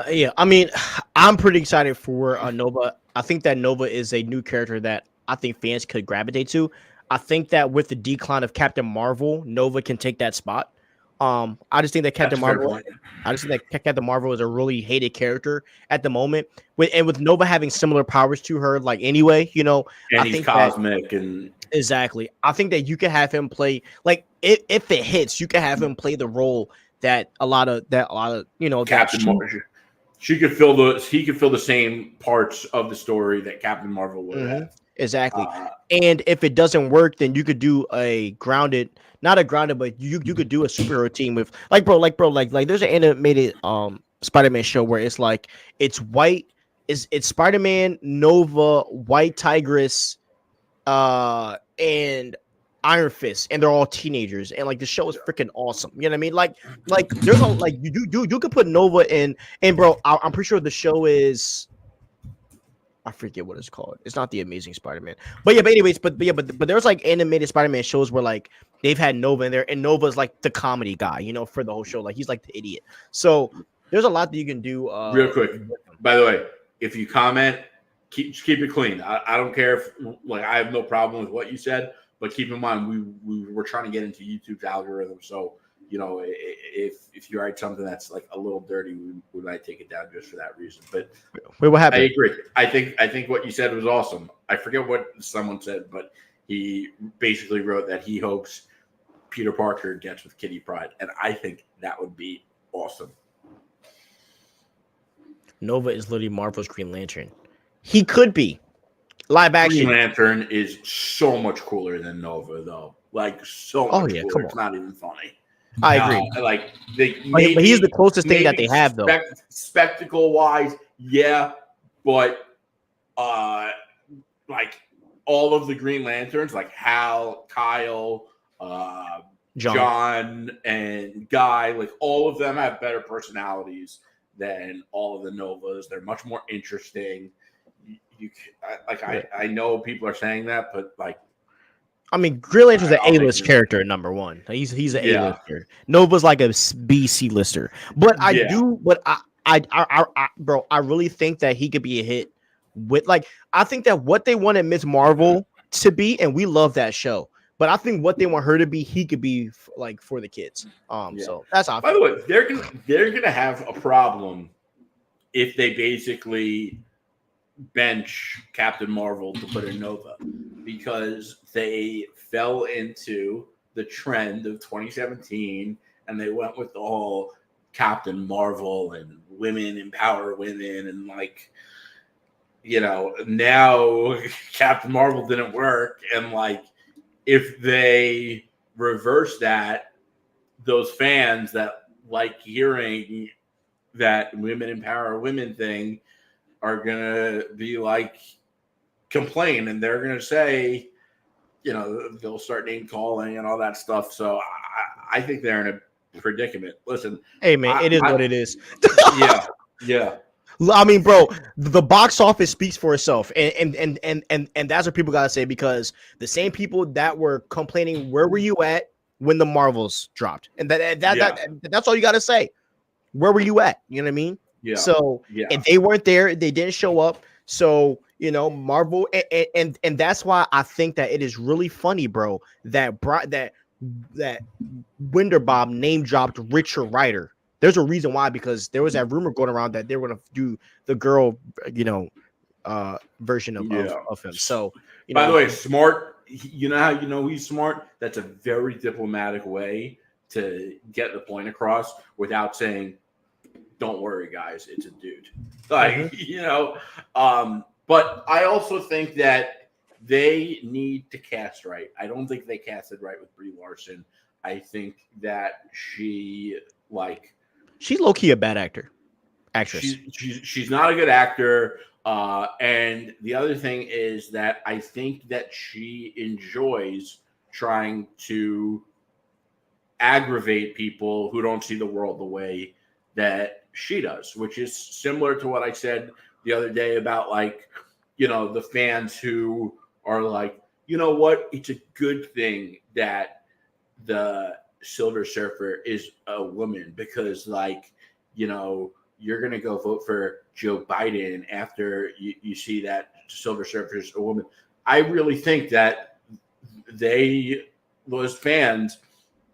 Speaker 1: Yeah, I mean, I'm pretty excited for Nova. I think that Nova is a new character that I think fans could gravitate to. I think that with the decline of Captain Marvel, Nova can take that spot. I just think that
Speaker 2: That's
Speaker 1: Captain
Speaker 2: a fair
Speaker 1: Marvel.
Speaker 2: point.
Speaker 1: I just think that Captain Marvel is a really hated character at the moment. With Nova having similar powers to her, like anyway,
Speaker 2: And
Speaker 1: I
Speaker 2: he's
Speaker 1: think that
Speaker 2: cosmic, and
Speaker 1: exactly. I think that you can have him play like if it hits, you can have him play the role that a lot of that
Speaker 2: Captain Marvel. He could fill the same parts of the story that Captain Marvel would
Speaker 1: Mhm.
Speaker 2: have.
Speaker 1: Exactly.
Speaker 2: Uh,
Speaker 1: And if it doesn't work, then you could do a grounded, not a grounded, but you could do a superhero team with like there's an animated Spider-Man show where it's like it's white, it's Spider-Man, Nova, White Tigress, and Iron Fist, and they're all teenagers, and like the show is freaking awesome. You know what I mean? Like there's a like you could put Nova in, and bro, I'm pretty sure the show is I forget what it's called. It's not the Amazing Spider-Man, but anyways, but there's like animated Spider-Man shows where like they've had Nova in there, and Nova's like the comedy guy, for the whole show. Like he's like the idiot. So there's a lot that you can do.
Speaker 2: Real quick, by the way, if you comment, keep it clean. I don't care if I have no problem with what you said, but keep in mind we were trying to get into YouTube's algorithm, so if you write something that's like a little dirty, we might take it down just for that reason. But
Speaker 1: wait, what happened?
Speaker 2: I agree. I think what you said was awesome. I forget what someone said, but he basically wrote that he hopes Peter Parker gets with Kitty Pryde, and I think that would be awesome.
Speaker 1: Nova is literally Marvel's Green Lantern. He could be live action.
Speaker 2: Green Lantern is so much cooler than Nova, though. Like so much cooler.
Speaker 1: Come on.
Speaker 2: It's not even funny.
Speaker 1: I agree.
Speaker 2: But
Speaker 1: he's the closest thing that they have, though.
Speaker 2: Spectacle wise, yeah, but like all of the Green Lanterns, like Hal, Kyle, John, and Guy, like all of them have better personalities than all of the Novas. They're much more interesting. I know people are saying that, but like,
Speaker 1: I mean, Green Lantern's an A-list character, number one. He's an A-lister. Nova's like a B, C-lister. But bro, I really think that he could be a hit with I think that what they wanted Miss Marvel to be, and we love that show. But I think what they want her to be, he could be for the kids. So that's how.
Speaker 2: By the way, they're gonna have a problem if they basically bench Captain Marvel to put in Nova, because they fell into the trend of 2017 and they went with the whole Captain Marvel and women empower women, and now Captain Marvel didn't work, and if they reverse that, those fans that like hearing that women empower women thing are gonna be complain, and they're gonna say, they'll start name calling and all that stuff. So I think they're in a predicament. Listen,
Speaker 1: hey man, it is what it is.
Speaker 2: yeah.
Speaker 1: I mean, bro, the box office speaks for itself, and that's what people gotta say, because the same people that were complaining, where were you at when the Marvels dropped, and that's all you gotta say. Where were you at? You know what I mean?
Speaker 2: Yeah.
Speaker 1: So if they weren't there, they didn't show up. So Marvel, and that's why I think that it is really funny, bro, that Winterbob name dropped Richard Rider. There's a reason why, because there was that rumor going around that they were going to do the girl, version of him. So,
Speaker 2: by the way, smart. You know how he's smart? That's a very diplomatic way to get the point across without saying, "Don't worry, guys, it's a dude." But I also think that they need to cast right. I don't think they casted right with Brie Larson. I think that she's
Speaker 1: low-key a bad actress.
Speaker 2: She's not a good actor. And the other thing is that I think that she enjoys trying to aggravate people who don't see the world the way that she does, which is similar to what I said the other day about the fans who are like, you know what? It's a good thing that the Silver Surfer is a woman, because you're going to go vote for Joe Biden after you see that Silver Surfer is a woman. I really think that those fans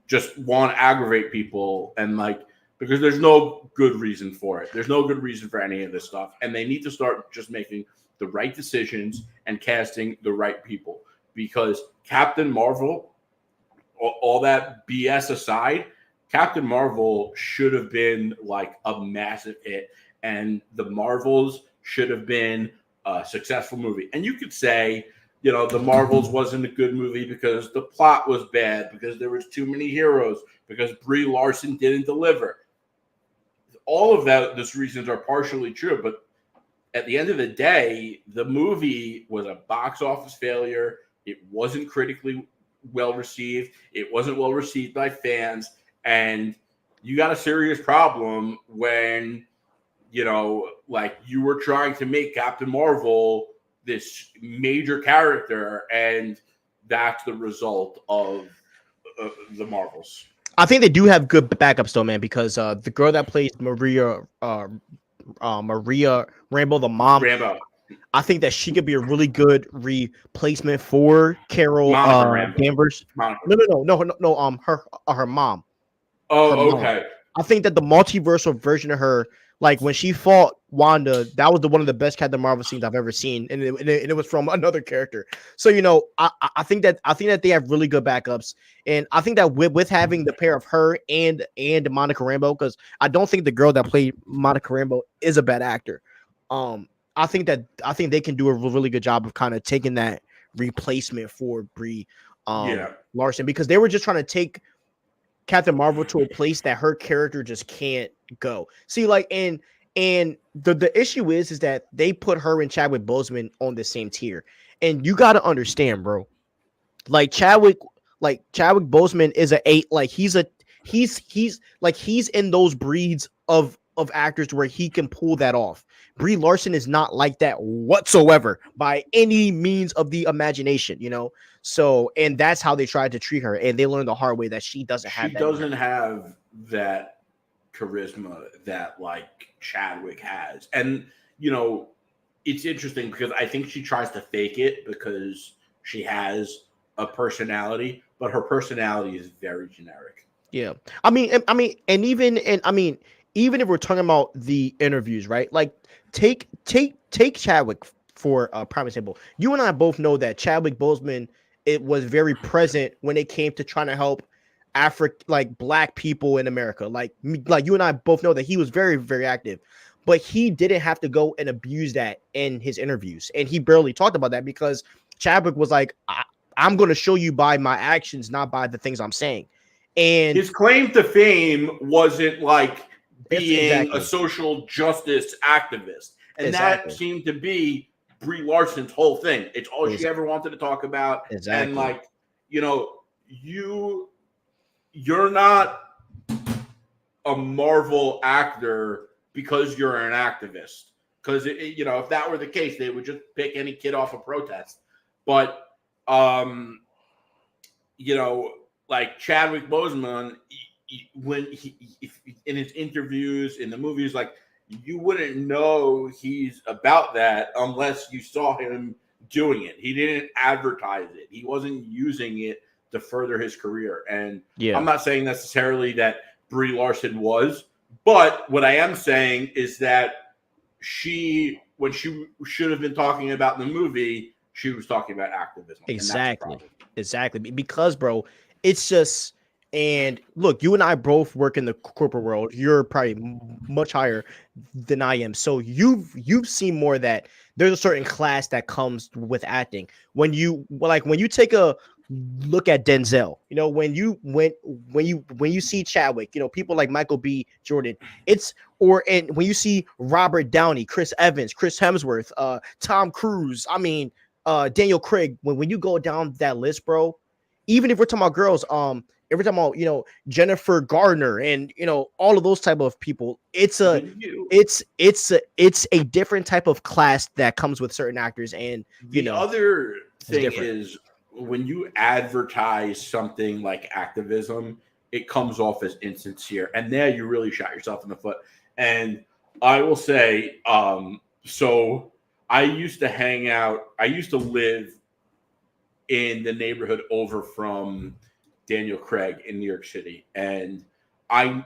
Speaker 2: just want to aggravate people and like because there's no good reason for it. There's no good reason for any of this stuff, and they need to start just making the right decisions and casting the right people. Because Captain Marvel, all that BS aside, Captain Marvel should have been like a massive hit, and the Marvels should have been a successful movie. And you could say, you know, the Marvels wasn't a good movie because the plot was bad, because there was too many heroes, because Brie Larson didn't deliver. All of that, those reasons are partially true, but at the end of the day, the movie was a box office failure. It wasn't critically well received. It wasn't well received by fans. And you got a serious problem when, you know, like you were trying to make Captain Marvel this major character, and that's the result of the Marvels.
Speaker 1: I think they do have good backups though, man, because the girl that plays Maria Rambo, the mom,
Speaker 2: Rambo.
Speaker 1: I think that she could be a really good replacement for Carol
Speaker 2: Monica Rambo.
Speaker 1: Danvers.
Speaker 2: Monica.
Speaker 1: No. Her mom. Her
Speaker 2: Oh,
Speaker 1: mom.
Speaker 2: okay.
Speaker 1: I think that the multiversal version of her, like when she fought Wanda, that was one of the best Captain Marvel scenes I've ever seen, and it was from another character. So you know, I think that they have really good backups, and I think that with having the pair of her and Monica Rambeau, because I don't think the girl that played Monica Rambeau is a bad actor. I think they can do a really good job of kind of taking that replacement for Brie Larson, because they were just trying to take Captain Marvel to a place that her character just can't go. See, like, and the issue is that they put her and Chadwick Boseman on the same tier, and you got to understand, bro. Like Chadwick Boseman is a 8. Like he's in those breeds of actors where he can pull that off. Brie Larson is not like that whatsoever by any means of the imagination, you know. So, and that's how they tried to treat her, and they learned the hard way that she doesn't have.
Speaker 2: She doesn't have that charisma that like Chadwick has, and you know, it's interesting because I think she tries to fake it because she has a personality, but her personality is very generic.
Speaker 1: Yeah, I mean, even if we're talking about the interviews, right? Like, take Chadwick for a prime example. You and I both know that Chadwick Boseman, it was very present when it came to trying to help black people in America. Like you and I both know that he was very, very active, but he didn't have to go and abuse that in his interviews, and he barely talked about that because Chadwick was like, I'm going to show you by my actions, not by the things I'm saying. And
Speaker 2: his claim to fame wasn't like being
Speaker 1: exactly
Speaker 2: a social justice activist. And
Speaker 1: exactly.
Speaker 2: that seemed to be Brie Larson's whole thing. It's all she ever wanted to talk about.
Speaker 1: Exactly.
Speaker 2: And like, you know, you're not a Marvel actor because you're an activist. Because, you know, if that were the case, they would just pick any kid off a protest. But, you know, like Chadwick Boseman, in his interviews in the movies, like you wouldn't know he's about that unless you saw him doing it. He didn't advertise it. He wasn't using it to further his career. And I'm not saying necessarily that Brie Larson was, but what I am saying is that when she should have been talking about in the movie, she was talking about activism.
Speaker 1: Exactly. Because, bro, it's just, and look, you and I both work in the corporate world. You're probably much higher than I am. So you've seen more of that there's a certain class that comes with acting. When you take a look at Denzel, you know, when you see Chadwick, you know, people like Michael B. Jordan, and when you see Robert Downey, Chris Evans, Chris Hemsworth, Tom Cruise, Daniel Craig, when you go down that list, bro, even if we're talking about girls, if we're talking about, you know, Jennifer Gardner and, you know, all of those type of people, it's a different type of class that comes with certain actors. And
Speaker 2: the other thing is when you advertise something like activism, it comes off as insincere, and there you really shot yourself in the foot. And I will say, so I used to live in the neighborhood over from Daniel Craig in New York City, and I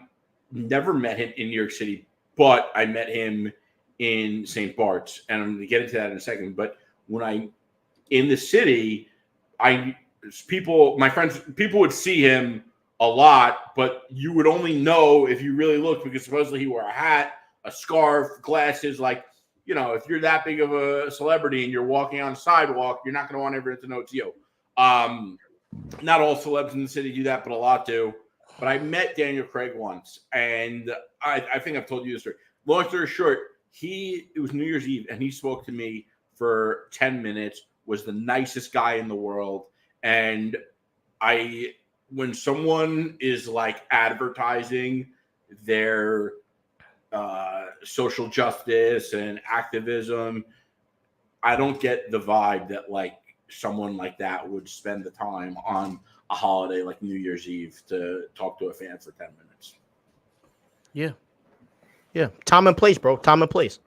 Speaker 2: never met him in New York City, but I met him in St. Bart's, and I'm going to get into that in a second. But when I in the city, my friends, people would see him a lot, but you would only know if you really looked because supposedly he wore a hat, a scarf, glasses. Like, if you're that big of a celebrity and you're walking on the sidewalk, you're not going to want everyone to know it's you. Not all celebs in the city do that, but a lot do. But I met Daniel Craig once, and I think I've told you this story. Long story short, it was New Year's Eve, and he spoke to me for 10 minutes, was the nicest guy in the world. And when someone is like advertising their social justice and activism, I don't get the vibe that like someone like that would spend the time on a holiday like New Year's Eve to talk to a fan for 10 minutes.
Speaker 1: Yeah. Time and place, bro. Time and place.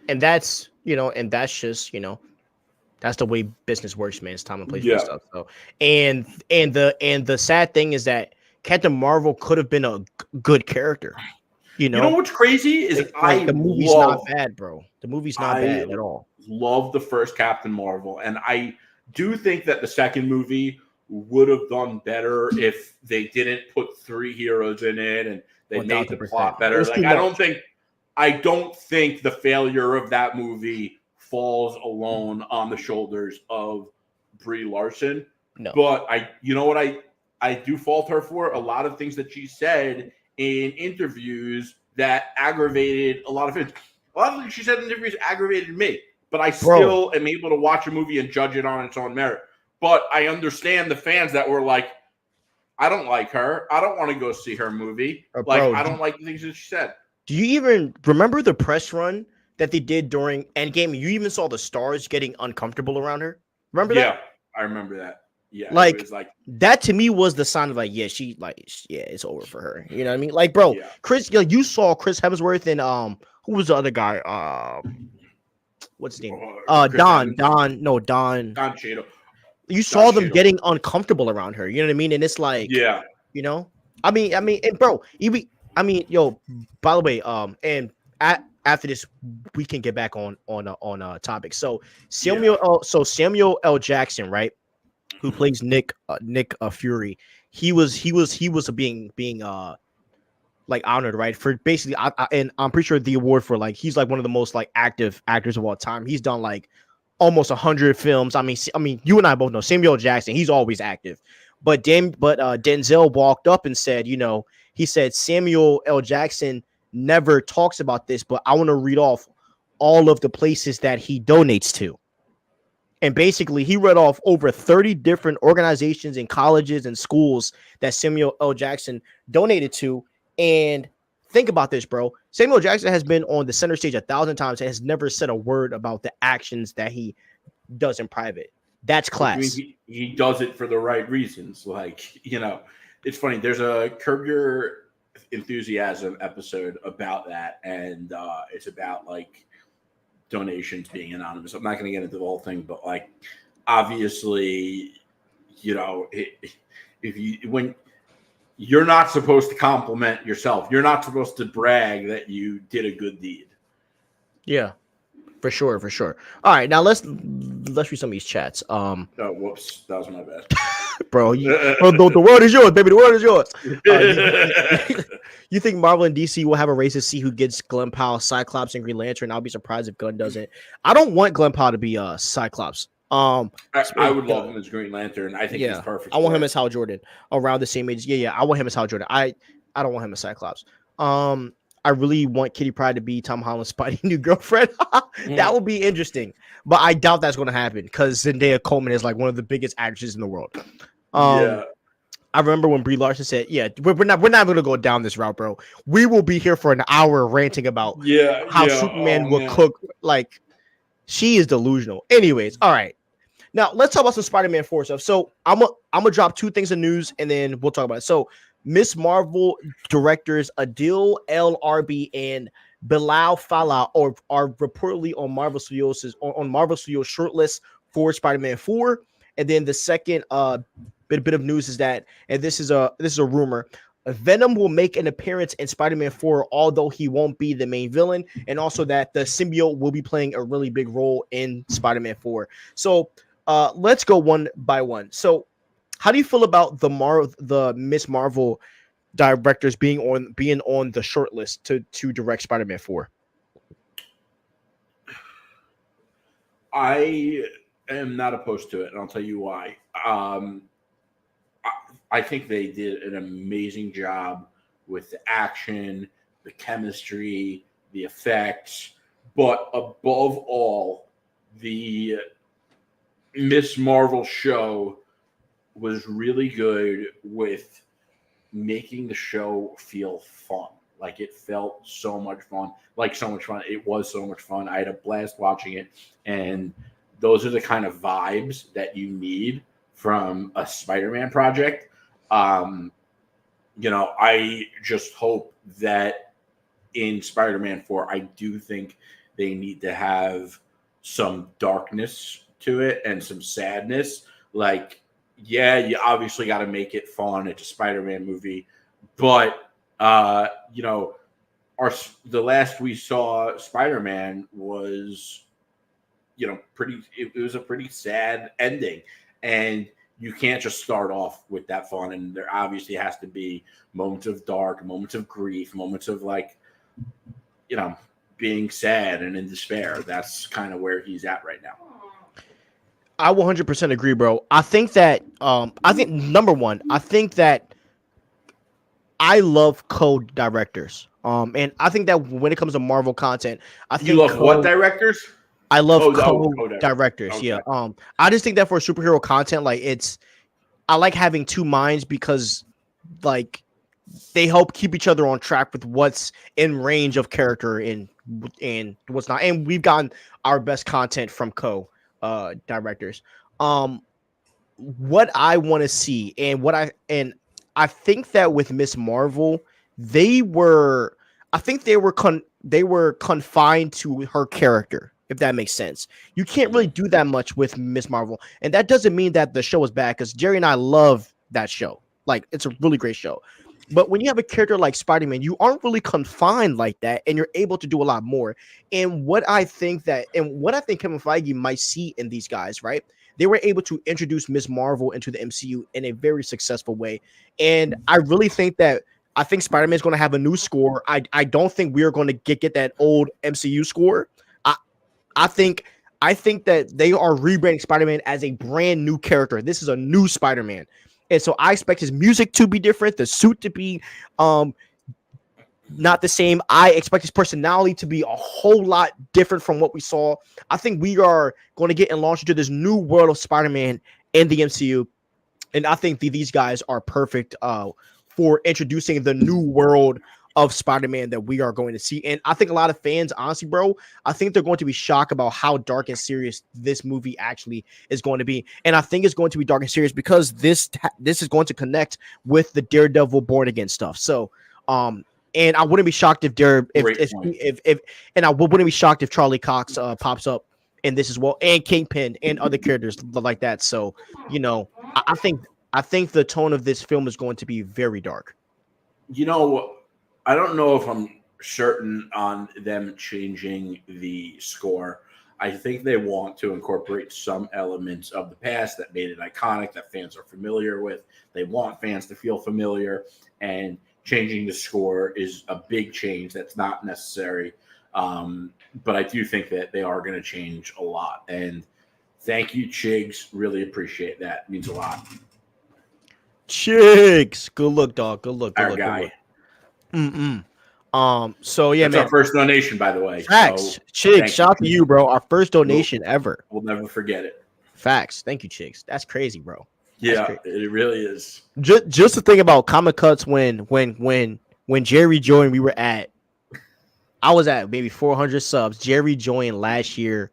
Speaker 1: And that's, just, that's the way business works, man. It's time and place for stuff. So, and the sad thing is that Captain Marvel could have been a good character. You know
Speaker 2: what's crazy is
Speaker 1: the movie's not bad, bro. The movie's not bad at all.
Speaker 2: Love the first Captain Marvel, and I do think that the second movie would have done better if they didn't put 3 heroes in it and they 100%. Made the plot better. Like I don't think the failure of that movie falls alone on the shoulders of Brie Larson.
Speaker 1: No.
Speaker 2: But I do fault her for a lot of things that she said in interviews that aggravated a lot of things. A lot of things she said in interviews aggravated me, but I still am able to watch a movie and judge it on its own merit. But I understand the fans that were like, I don't like her. I don't want to go see her movie. I don't like the things that she said.
Speaker 1: Do you even remember the press run that they did during Endgame? You even saw the stars getting uncomfortable around her. Remember that?
Speaker 2: Yeah, I remember that. Yeah,
Speaker 1: it was that to me was the sign of it's over for her. You know what I mean? Like, bro, Chris, you saw Chris Hemsworth and who was the other guy? What's his name? Don
Speaker 2: Cheadle.
Speaker 1: You saw them getting uncomfortable around her. You know what I mean? And it's like, I mean, and bro, by the way, and after this, we can get back on topic. So Samuel L. Jackson, right? Who plays Nick Fury? He was being like honored, right? For basically, and I'm pretty sure the award for he's like one of the most active actors of all time. He's done almost 100 films. I mean, you and I both know Samuel L. Jackson. He's always active, but Denzel walked up and said, he said Samuel L. Jackson never talks about this, but I want to read off all of the places that he donates to. And basically, he read off over 30 different organizations and colleges and schools that Samuel L. Jackson donated to. And think about this, bro. Samuel Jackson has been on the center stage 1,000 times and has never said a word about the actions that he does in private. That's class.
Speaker 2: I mean, he does it for the right reasons. It's funny. There's a Curb Your Enthusiasm episode about that. And it's about donations being anonymous. I'm not going to get into the whole thing, but obviously, when you're not supposed to compliment yourself, you're not supposed to brag that you did a good deed.
Speaker 1: Yeah, for sure. All right, now let's read some of these chats.
Speaker 2: Oh, whoops, that was my bad,
Speaker 1: bro. The world is yours, baby. The world is yours. You think Marvel and DC will have a race to see who gets Glenn Powell, Cyclops, and Green Lantern? I'll be surprised if Gunn doesn't. I don't want Glenn Powell to be Cyclops.
Speaker 2: I would love him as Green Lantern. I think he's perfect.
Speaker 1: I want him as Hal Jordan, around the same age. Yeah. I want him as Hal Jordan. I don't want him as Cyclops. I really want Kitty Pryde to be Tom Holland's Spidey new girlfriend. That would be interesting, but I doubt that's going to happen because Zendaya Coleman is one of the biggest actresses in the world. I remember when Brie Larson said, we're not going to go down this route, bro. We will be here for an hour ranting about how Superman will cook. She is delusional. Anyways, all right. Now let's talk about some Spider-Man 4 stuff. So I'm gonna drop 2 things of news and then we'll talk about it. So Miss Marvel directors Adil El-Arbi and Bilal Fallah are reportedly on Marvel Studios shortlist for Spider-Man 4. And then the second bit of news is that, and this is a rumor. Venom will make an appearance in Spider-Man 4, although he won't be the main villain, and also that the symbiote will be playing a really big role in Spider-Man 4. So let's go one by one. So how do you feel about the Miss Marvel directors being on the short list to direct Spider-Man 4?
Speaker 2: I am not opposed to it, and I'll tell you why. I think they did an amazing job with the action, the chemistry, the effects, but above all, the Miss Marvel show was really good with making the show feel fun. Like it felt so much fun. Like so much fun. It was so much fun. I had a blast watching it. And those are the kind of vibes that you need from a Spider-Man project. I just hope that in Spider-Man 4, I do think they need to have some darkness to it and some sadness. Like, yeah, you obviously got to make it fun. It's a Spider-Man movie, but the last we saw Spider-Man was, pretty. It was a pretty sad ending, and you can't just start off with that fun. And there obviously has to be moments of dark, moments of grief, moments of being sad and in despair. That's kind of where he's at right now.
Speaker 1: I 100% agree, bro. I think that number one, I think that I love co-directors. And I think that when it comes to Marvel content, I think
Speaker 2: you love what directors?
Speaker 1: I love co-directors.
Speaker 2: Okay.
Speaker 1: Yeah. I just think that for superhero content, I like having two minds because like they help keep each other on track with what's in range of character and what's not. And we've gotten our best content from directors. What I want to see and I think that with Miss Marvel, they were confined to her character, if that makes sense. You can't really do that much with Miss Marvel, and that doesn't mean that the show is bad, because Jerry and I love that show. Like, it's a really great show. But when you have a character like Spider-Man, you aren't really confined like that, and you're able to do a lot more. And what I think Kevin Feige might see in these guys, right? They were able to introduce Miss Marvel into the MCU in a very successful way. And I really think Spider-Man is going to have a new score. I don't think we are going to get that old MCU score. I think that they are rebranding Spider-Man as a brand new character. This is a new Spider-Man. And so I expect his music to be different, the suit to be not the same. I expect his personality to be a whole lot different from what we saw. I think we are going to get launched into this new world of Spider-Man in the MCU. And I think these guys are perfect for introducing the new world of Spider-Man that we are going to see. And I think a lot of fans, honestly, bro, I think they're going to be shocked about how dark and serious this movie actually is going to be. And I think it's going to be dark and serious because this is going to connect with the Daredevil Born Again stuff. So, and I wouldn't be shocked if I wouldn't be shocked if Charlie Cox pops up in this as well, and Kingpin and other characters like that. So, I think the tone of this film is going to be very dark.
Speaker 2: I don't know if I'm certain on them changing the score. I think they want to incorporate some elements of the past that made it iconic, that fans are familiar with. They want fans to feel familiar, and changing the score is a big change that's not necessary. But I do think that they are going to change a lot. And thank you, Chigs. Really appreciate that. It means a lot.
Speaker 1: Chigs. Good look, dog. Good look.
Speaker 2: Our guy.
Speaker 1: So yeah,
Speaker 2: that's
Speaker 1: man.
Speaker 2: Our first donation, by the way.
Speaker 1: Facts.
Speaker 2: So,
Speaker 1: Chigs, shout out to you, bro. Our first donation ever.
Speaker 2: We'll never forget it.
Speaker 1: Facts. Thank you, Chigs. That's crazy, bro.
Speaker 2: Yeah, it really is.
Speaker 1: Just to think about Comic Cuts when Jerry joined, I was at maybe 400 subs. Jerry joined last year.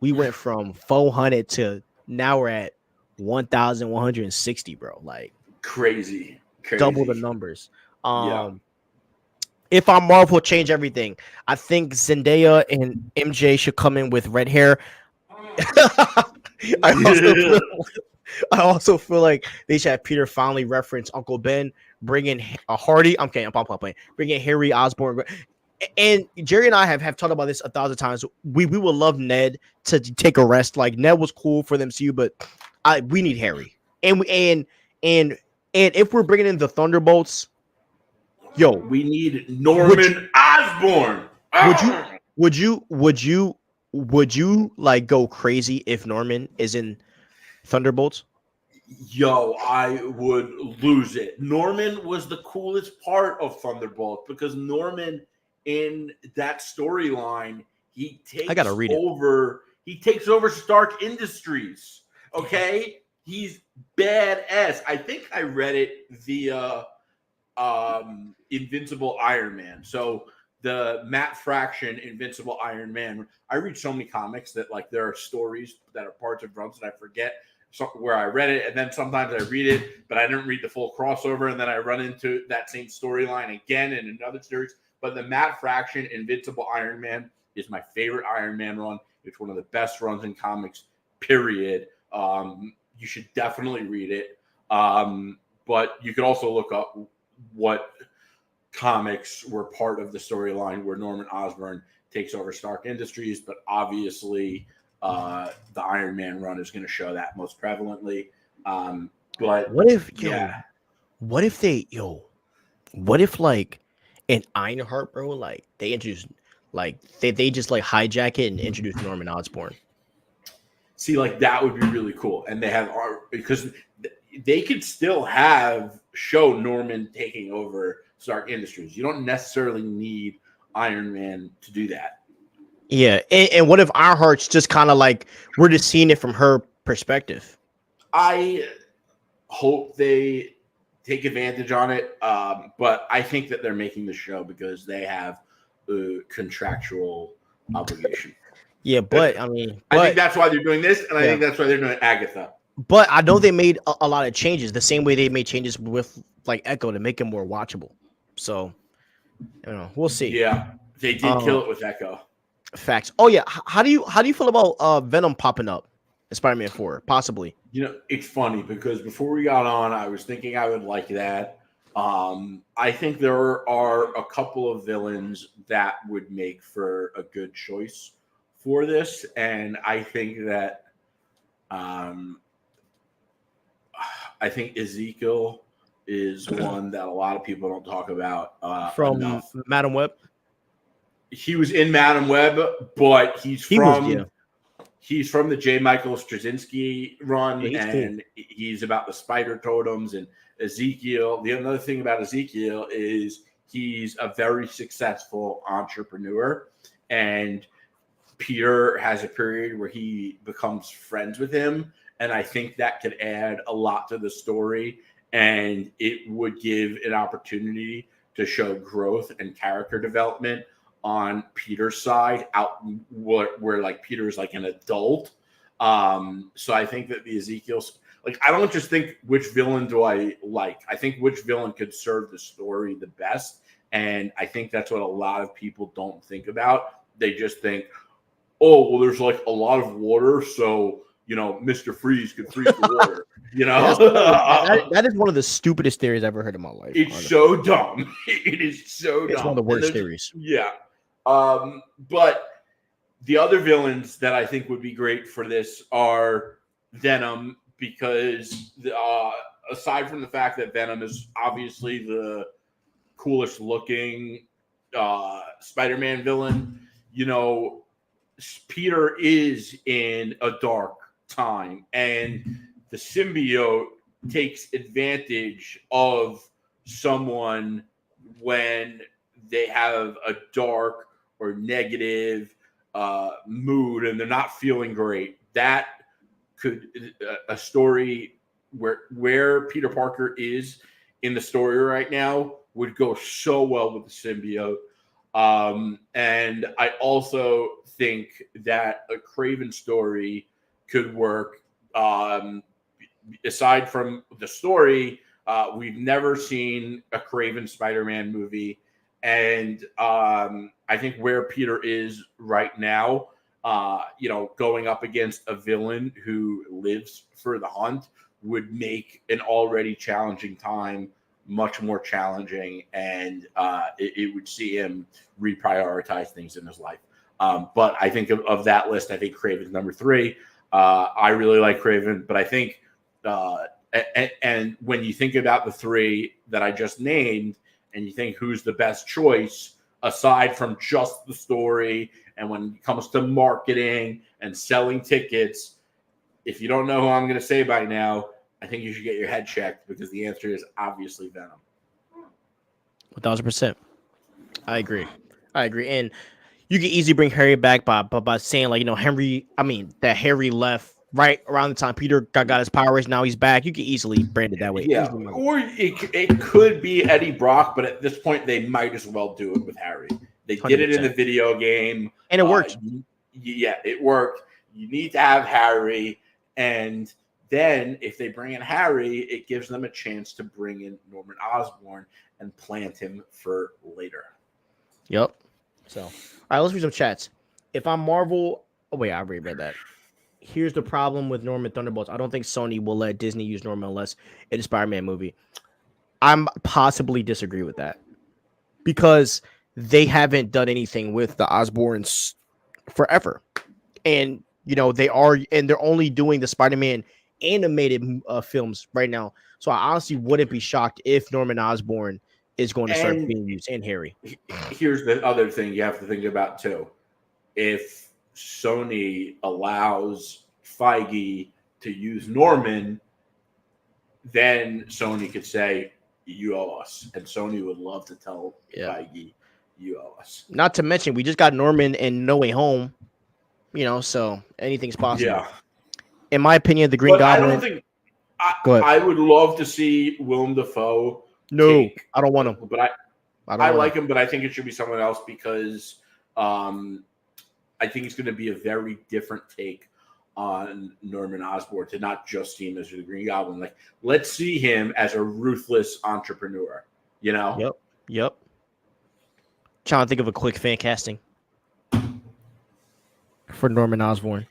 Speaker 1: We went from 400 to now we're at 1,160, bro. Like
Speaker 2: crazy.
Speaker 1: Double the numbers. If I'm Marvel, change everything. I think Zendaya and I also feel like they should have Peter finally reference Uncle Ben, bringing a Hardy. I'm kidding. I'm playing. Bringing Harry Osborn. And Jerry and I have talked about this 1,000 times. We would love Ned to take a rest. Like Ned was cool for them MCU, but we need Harry. And if we're bringing in the Thunderbolts, yo,
Speaker 2: we need Norman Osborn.
Speaker 1: Would you would you would you would you like go crazy if Norman is in Thunderbolts?
Speaker 2: Yo, I would lose it. Norman was the coolest part of Thunderbolt because Norman in that storyline,
Speaker 1: I gotta read it.
Speaker 2: He takes over Stark Industries. Okay, he's badass. I think I read it via Invincible Iron Man. So the Matt Fraction Invincible Iron Man. I read so many comics that like there are stories that are parts of runs that I forget where I read it, and then sometimes I read it, but I didn't read the full crossover, and then I run into that same storyline again in another series. But the Matt Fraction Invincible Iron Man is my favorite Iron Man run. It's one of the best runs in comics, period. You should definitely read it. But you could also look up what comics were part of the storyline where Norman Osborn takes over Stark Industries, but obviously the Iron Man run is going to show that most prevalently. But
Speaker 1: what if
Speaker 2: yeah,
Speaker 1: what if like in Ironheart, bro, like they introduce like they just like hijack it and introduce Norman Osborn.
Speaker 2: See, like that would be really cool. And they have because they could still show Norman taking over Stark Industries. You don't necessarily need Iron Man to do that.
Speaker 1: Yeah, and what if Ironheart's just kind of like we're just seeing it from her perspective?
Speaker 2: I hope they take advantage on it, but I think that they're making the show because they have a contractual obligation.
Speaker 1: Yeah, but I mean,
Speaker 2: I think that's why they're doing this, and I think that's why they're doing Agatha.
Speaker 1: But I know they made a lot of changes, the same way they made changes with like Echo to make it more watchable. So, we'll see.
Speaker 2: Yeah, they did kill it with Echo.
Speaker 1: Facts. Oh yeah, how do you feel about Venom popping up in Spider-Man 4? Possibly.
Speaker 2: It's funny because before we got on, I was thinking I would like that. I think there are a couple of villains that would make for a good choice for this, and I think that I think Ezekiel is one that a lot of people don't talk about
Speaker 1: from
Speaker 2: enough.
Speaker 1: Madam Web.
Speaker 2: He was in Madam Web, but he's from the J. Michael Straczynski run, and he's about the spider totems and Ezekiel. The other thing about Ezekiel is he's a very successful entrepreneur, and Peter has a period where he becomes friends with him, and I think that could add a lot to the story, and it would give an opportunity to show growth and character development on Peter's side, where like Peter's like an adult. So I think that the Ezekiel's like, I don't just think which villain do I like. I think which villain could serve the story the best. And I think that's what a lot of people don't think about. They just think, oh, well, there's like a lot of water, so Mr. Freeze could freeze the water.
Speaker 1: That is one of the stupidest theories I've ever heard in my life.
Speaker 2: It's so dumb. It is so dumb.
Speaker 1: It's one of the worst theories.
Speaker 2: Yeah. But the other villains that I think would be great for this are Venom, because aside from the fact that Venom is obviously the coolest looking Spider-Man villain, Peter is in a dark time, and the symbiote takes advantage of someone when they have a dark or negative mood and they're not feeling great. That could a story where Peter Parker is in the story right now would go so well with the symbiote. And I also think that a Kraven story could work. Aside from the story, we've never seen a Kraven Spider-Man movie. And I think where Peter is right now going up against a villain who lives for the hunt would make an already challenging time much more challenging, and it would see him reprioritize things in his life. But I think of that list, I think Kraven's number 3. I really like Kraven, but I think, and when you think about the 3 that I just named, and you think who's the best choice aside from just the story, and when it comes to marketing and selling tickets, if you don't know who I'm going to say by now, I think you should get your head checked, because the answer is obviously Venom.
Speaker 1: 1,000%. I agree. And you can easily bring Harry back by saying, like, Henry. I mean, that Harry left right around the time Peter got his powers. Now he's back. You can easily brand it that way.
Speaker 2: Yeah, or it could be Eddie Brock, but at this point, they might as well do it with Harry. They 100%. Did it in the video game,
Speaker 1: and it worked.
Speaker 2: Yeah, it worked. You need to have Harry, and then if they bring in Harry, it gives them a chance to bring in Norman Osborn and plant him for later.
Speaker 1: Yep. So, all right, let's read some chats. If I'm Marvel, I already read that. Here's the problem with Norman Thunderbolts. I don't think Sony will let Disney use Norman unless it's a Spider-Man movie. I'm possibly disagree with that, because they haven't done anything with the Osborns forever, and they're only doing the Spider-Man animated films right now. So I honestly wouldn't be shocked if Norman Osborn is going to start being used, and Harry.
Speaker 2: Here's the other thing you have to think about too. If Sony allows Feige to use Norman, then Sony could say, you owe us. And Sony would love to tell Feige, you owe us.
Speaker 1: Not to mention, we just got Norman in No Way Home, so anything's possible.
Speaker 2: Yeah.
Speaker 1: In my opinion, the Green Goblin.
Speaker 2: I don't think. I would love to see Willem Dafoe.
Speaker 1: No, I don't want him.
Speaker 2: But I like him, but I think it should be someone else, because I think it's going to be a very different take on Norman Osborn, to not just see him as the Green Goblin. Like, let's see him as a ruthless entrepreneur,
Speaker 1: Yep. Trying to think of a quick fan casting for Norman Osborn.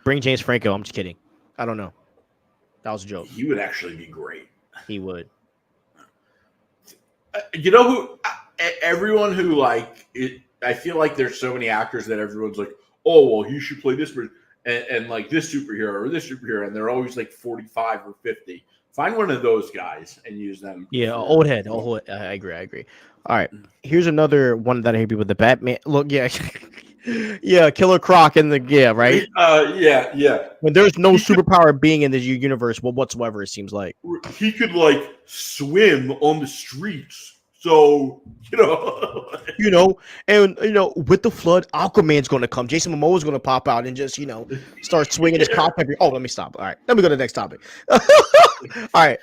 Speaker 1: Bring James Franco. I'm just kidding. I don't know. That was a joke.
Speaker 2: He would actually be great.
Speaker 1: He would.
Speaker 2: You know who? Everyone who I feel like there's so many actors that everyone's like, oh, well, he should play this person, and like this superhero or this superhero, and they're always like 45 or 50. Find one of those guys and use them.
Speaker 1: Yeah, old head. I agree. All right, here's another one that I hear people. The Batman. Look, yeah. Yeah, Killer Croc in right?
Speaker 2: Yeah.
Speaker 1: When there's no superpower being in the universe, whatsoever, it seems like.
Speaker 2: He could swim on the streets. So,
Speaker 1: and with the flood, Aquaman's gonna come. Jason Momoa's gonna pop out and just, start swinging his cock. Oh, let me stop. All right, let me go to the next topic. All right.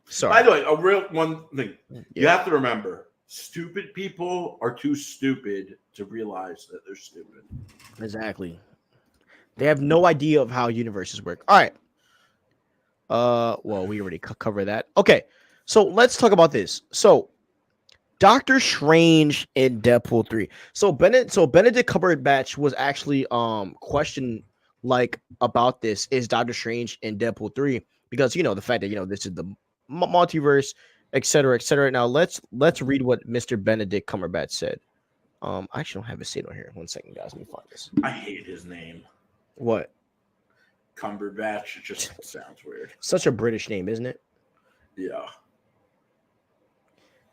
Speaker 1: Sorry.
Speaker 2: By the way, a real one thing. You have to remember, stupid people are too stupid to realize that they're stupid.
Speaker 1: Exactly. They have no idea of how universes work. All right. Well, we already covered that. Okay. So let's talk about this. So Doctor Strange in Deadpool 3. So Benedict Cumberbatch was actually questioned about this. Is Doctor Strange in Deadpool 3? Because the fact that this is the multiverse, etc., etc. Now let's read what Mr. Benedict Cumberbatch said. I actually don't have it saved on here. 1 second, guys. Let me find this.
Speaker 2: I hate his name.
Speaker 1: What?
Speaker 2: Cumberbatch. It just sounds weird.
Speaker 1: Such a British name, isn't it?
Speaker 2: Yeah.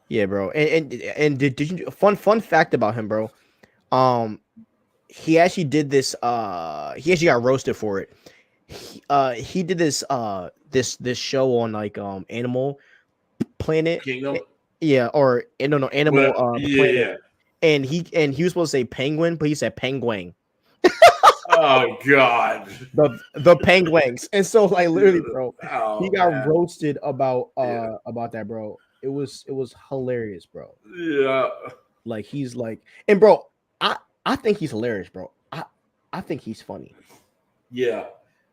Speaker 1: Yeah, bro. And did you fun fact about him, bro? He actually did this. He actually got roasted for it. He did this this show on Animal Planet.
Speaker 2: Kingdom?
Speaker 1: Yeah, or no, Animal Planet.
Speaker 2: Yeah.
Speaker 1: And he was supposed to say penguin, but he said penguin.
Speaker 2: Oh God.
Speaker 1: The penguins. And so literally, bro, he got roasted about that, bro. It was hilarious, bro.
Speaker 2: Yeah.
Speaker 1: He's and bro, I think he's hilarious, bro. I think he's funny.
Speaker 2: Yeah.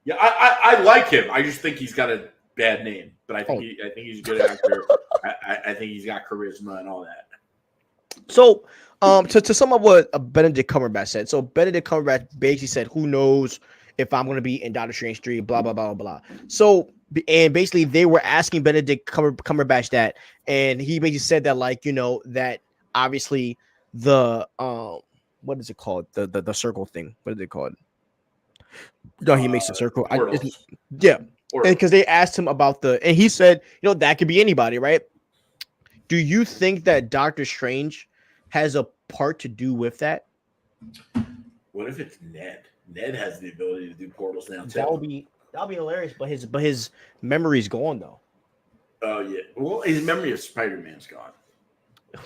Speaker 2: Yeah, I like him. I just think he's got a bad name, but I think he's a good actor. I think he's got charisma and all that.
Speaker 1: So, to sum up what Benedict Cumberbatch said. So Benedict Cumberbatch basically said, "Who knows if I'm going to be in Doctor Strange 3, blah blah blah blah." So, and basically they were asking Benedict Cumberbatch that, and he basically said that, like, that obviously the what is it called, the circle thing? What is it called? No, he makes a circle.
Speaker 2: Portals.
Speaker 1: Yeah, and
Speaker 2: Portals.
Speaker 1: because they asked him about and he said, that could be anybody, right? Do you think that Doctor Strange has a part to do with that?
Speaker 2: What if it's Ned? Ned has the ability to do portals now too.
Speaker 1: That'll be hilarious, but his memory's gone though.
Speaker 2: Oh yeah. Well, his memory of Spider-Man's gone.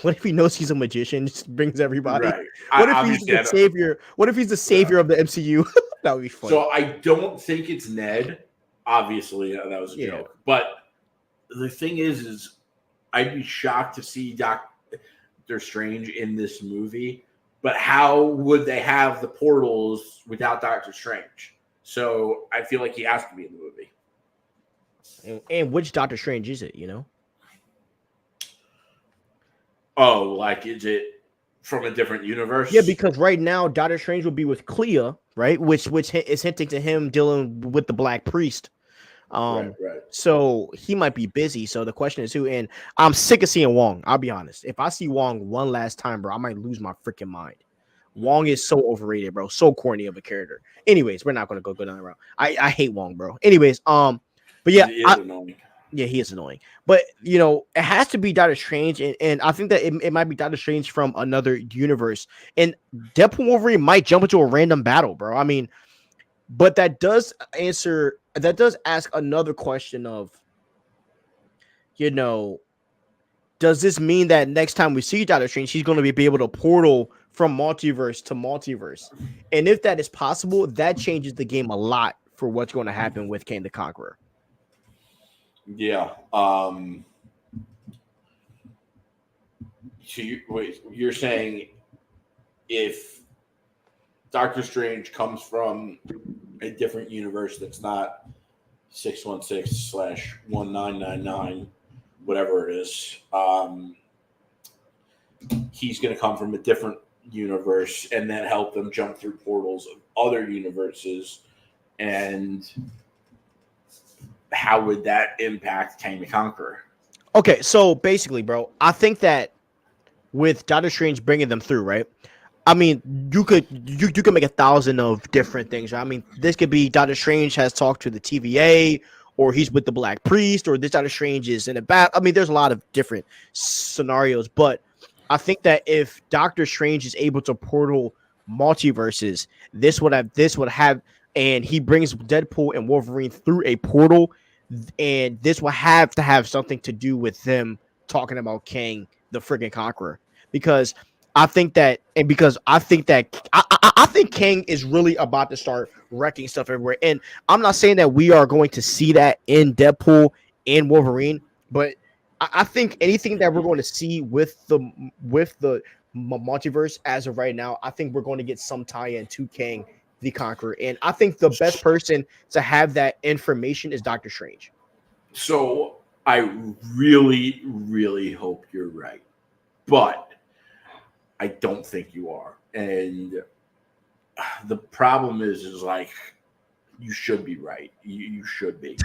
Speaker 1: What if he knows he's a magician, just brings everybody?
Speaker 2: Right.
Speaker 1: What if he's the savior? What if he's the savior of the MCU? That would be funny.
Speaker 2: So I don't think it's Ned. Obviously, that was a joke. But the thing is I'd be shocked to see Doctor Strange in this movie. But how would they have the portals without Doctor Strange? So I feel like he has to be in the movie.
Speaker 1: And which Doctor Strange is it?
Speaker 2: Oh, like, is it from a different universe?
Speaker 1: Yeah, because right now Doctor Strange will be with Clea, right? Which is hinting to him dealing with the Black Priest.
Speaker 2: Right.
Speaker 1: So he might be busy. So the question is who. And I'm sick of seeing Wong. I'll be honest. If I see Wong one last time, bro, I might lose my freaking mind. Wong is so overrated, bro. So corny of a character. Anyways, we're not gonna go down that route. I hate Wong, bro. Anyways, but yeah, he is annoying. But it has to be Doctor Strange, and I think that it might be Doctor Strange from another universe. And Deadpool Wolverine might jump into a random battle, bro. I mean, but that does ask another question of, does this mean that next time we see Doctor Strange, he's going to be able to portal from multiverse to multiverse? And if that is possible, that changes the game a lot for what's going to happen with Kang the Conqueror.
Speaker 2: Yeah. So you're saying if Doctor Strange comes from a different universe that's not 616/1999, whatever it is, he's going to come from a different universe and then help them jump through portals of other universes. And how would that impact Kang the Conqueror?
Speaker 1: Okay, so basically, bro, I think that with Doctor Strange bringing them through, right? I mean, you could make 1,000 of different things. Right? I mean, this could be Doctor Strange has talked to the TVA, or he's with the Black Priest, or this Doctor Strange is in a bat. I mean, there's a lot of different scenarios, but I think that if Doctor Strange is able to portal multiverses, this would have, and he brings Deadpool and Wolverine through a portal, and this will have to have something to do with them talking about Kang the friggin' Conqueror, because I think that I think Kang is really about to start wrecking stuff everywhere. And I'm not saying that we are going to see that in Deadpool and Wolverine, but I think anything that we're going to see with the multiverse as of right now, I think we're going to get some tie-in to Kang the Conqueror. And I think the best person to have that information is Doctor Strange.
Speaker 2: So I really, really hope you're right, but I don't think you are. And the problem is like, you should be right. You should be.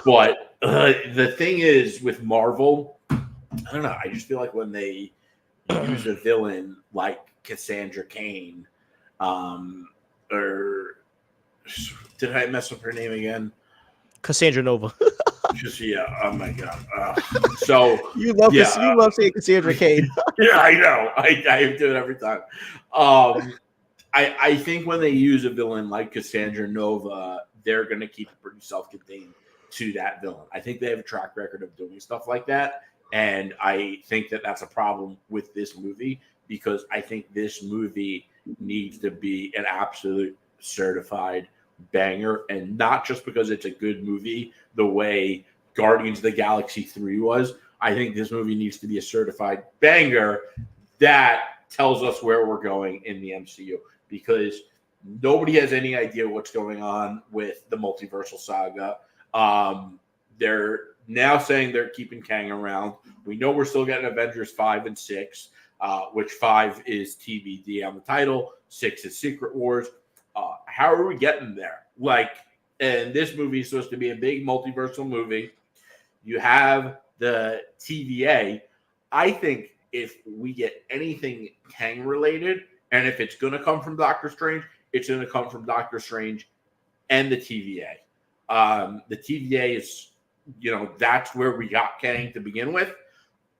Speaker 2: But the thing is with Marvel, I don't know. I just feel like when they use a villain like Cassandra Cain, or did I mess up her name again?
Speaker 1: Cassandra Nova.
Speaker 2: Just oh my god. So
Speaker 1: you love saying Cassandra Cain.
Speaker 2: Yeah, I know. I do it every time. I think when they use a villain like Cassandra Nova, they're going to keep it pretty self-contained to that villain. I think they have a track record of doing stuff like that, and I think that that's a problem with this movie, because I think this movie needs to be an absolute certified banger, and not just because it's a good movie the way Guardians of the Galaxy 3 was. I think this movie needs to be a certified banger that tells us where we're going in the MCU, because nobody has any idea what's going on with the multiversal saga. now saying they're keeping Kang around. We know we're still getting Avengers 5 and 6, which 5 is TBD on the title, 6 is Secret Wars. How are we getting there? Like, and this movie is supposed to be a big multiversal movie. You have the TVA. I think if we get anything Kang related, and if it's going to come from Doctor Strange, it's going to come from Doctor Strange and the TVA. The TVA is, that's where we got Kang to begin with.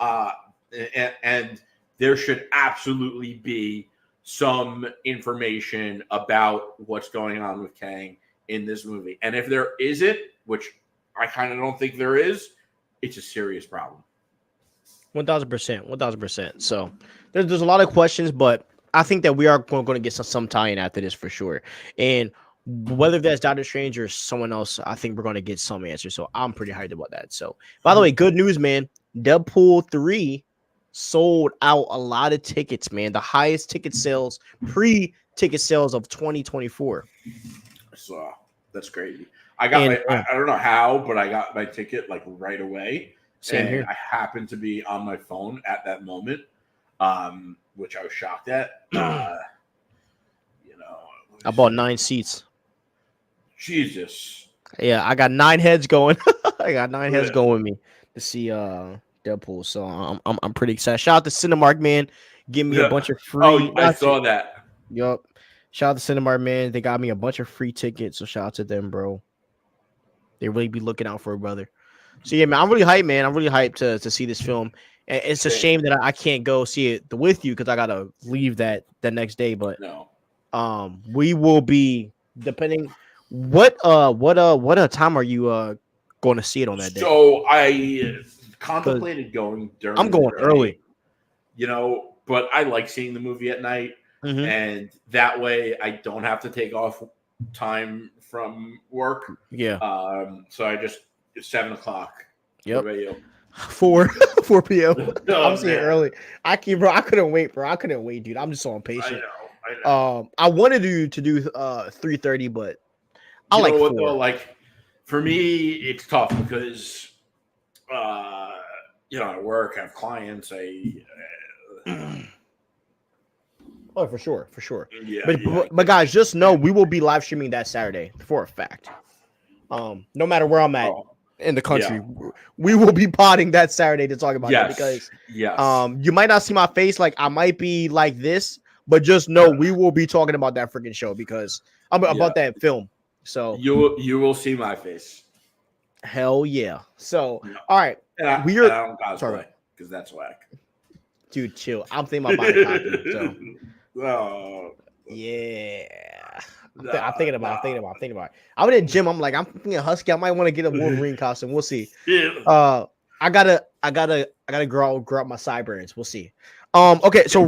Speaker 2: And there should absolutely be some information about what's going on with Kang in this movie. And if there isn't, which I kind of don't think there is, it's a serious problem.
Speaker 1: 1,000%. So there's a lot of questions, but I think that we are going to get some tie-in after this for sure. And whether that's Doctor Strange or someone else, I think we're going to get some answers. So I'm pretty hyped about that. So, by the way, good news, man. Deadpool 3 sold out a lot of tickets, man. The highest ticket sales, pre-ticket sales of 2024.
Speaker 2: So that's crazy. I don't know how, but I got my ticket like right away.
Speaker 1: Same here.
Speaker 2: I happened to be on my phone at that moment, which I was shocked at.
Speaker 1: I bought 9 seats.
Speaker 2: Jesus.
Speaker 1: Yeah, I got 9 heads going. I got 9 heads going with me to see Deadpool. So I'm pretty excited. Shout out to Cinemark, man. Give me a bunch of free.
Speaker 2: Oh, I saw that.
Speaker 1: Yup. Shout out to Cinemark, man. They got me a bunch of free tickets. So shout out to them, bro. They really be looking out for a brother. So yeah, man, I'm really hyped, man. I'm really hyped to see this film. And it's a shame that I can't go see it with you because I gotta leave the next day. But
Speaker 2: no.
Speaker 1: We will be depending what time are you going to see it on that day?
Speaker 2: So I contemplated going during.
Speaker 1: I'm going early.
Speaker 2: But I like seeing the movie at night, and that way I don't have to take off time from work.
Speaker 1: Yeah.
Speaker 2: So I just 7 o'clock.
Speaker 1: Yep. 4 p.m. I'm seeing early. I couldn't wait, bro. I couldn't wait, dude. I'm just so impatient.
Speaker 2: I know.
Speaker 1: I wanted to do 3:30, but I like 4.
Speaker 2: Though, like for me, it's tough because I work, I have clients.
Speaker 1: Oh, for sure.
Speaker 2: Yeah.
Speaker 1: But guys, just know we will be live streaming that Saturday for a fact. No matter where I'm at in the country, we will be potting that Saturday to talk about it because you might not see my face, like I might be like this, but just know we will be talking about that freaking show because I'm about that film. So
Speaker 2: you will see my face.
Speaker 1: Hell yeah. So all right,
Speaker 2: I don't cosplay because that's whack.
Speaker 1: Dude, chill. I'm thinking about buying a copy. So. Yeah. I'm thinking about it. I went in the gym. I'm thinking Husky. I might want to get a Wolverine costume. We'll see. I gotta grow out my sideburns. We'll see. Okay. So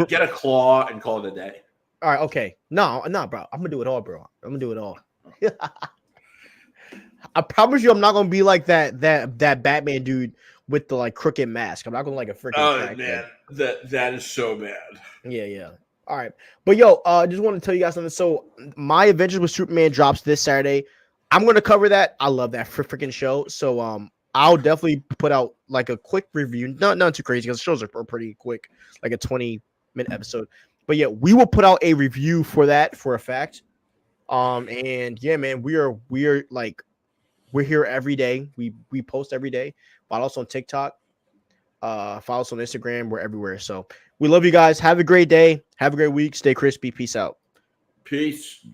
Speaker 2: get a claw and call it a day.
Speaker 1: All right. Okay. No, bro. I'm gonna do it all, bro. I'm gonna do it all. I promise you, I'm not gonna be like that Batman dude with the like crooked mask. I'm not gonna like a freaking.
Speaker 2: Oh man, that is so bad.
Speaker 1: Yeah. All right, but yo, just want to tell you guys something. So my Adventures with Superman drops this Saturday. I'm gonna cover that. I love that freaking show. So I'll definitely put out like a quick review. Not too crazy because shows are pretty quick, like a 20-minute episode. But yeah, we will put out a review for that for a fact. And yeah, man, we're here every day. We post every day. Follow us on TikTok. Follow us on Instagram. We're everywhere. So we love you guys. Have a great day. Have a great week. Stay crispy. Peace out.
Speaker 2: Peace.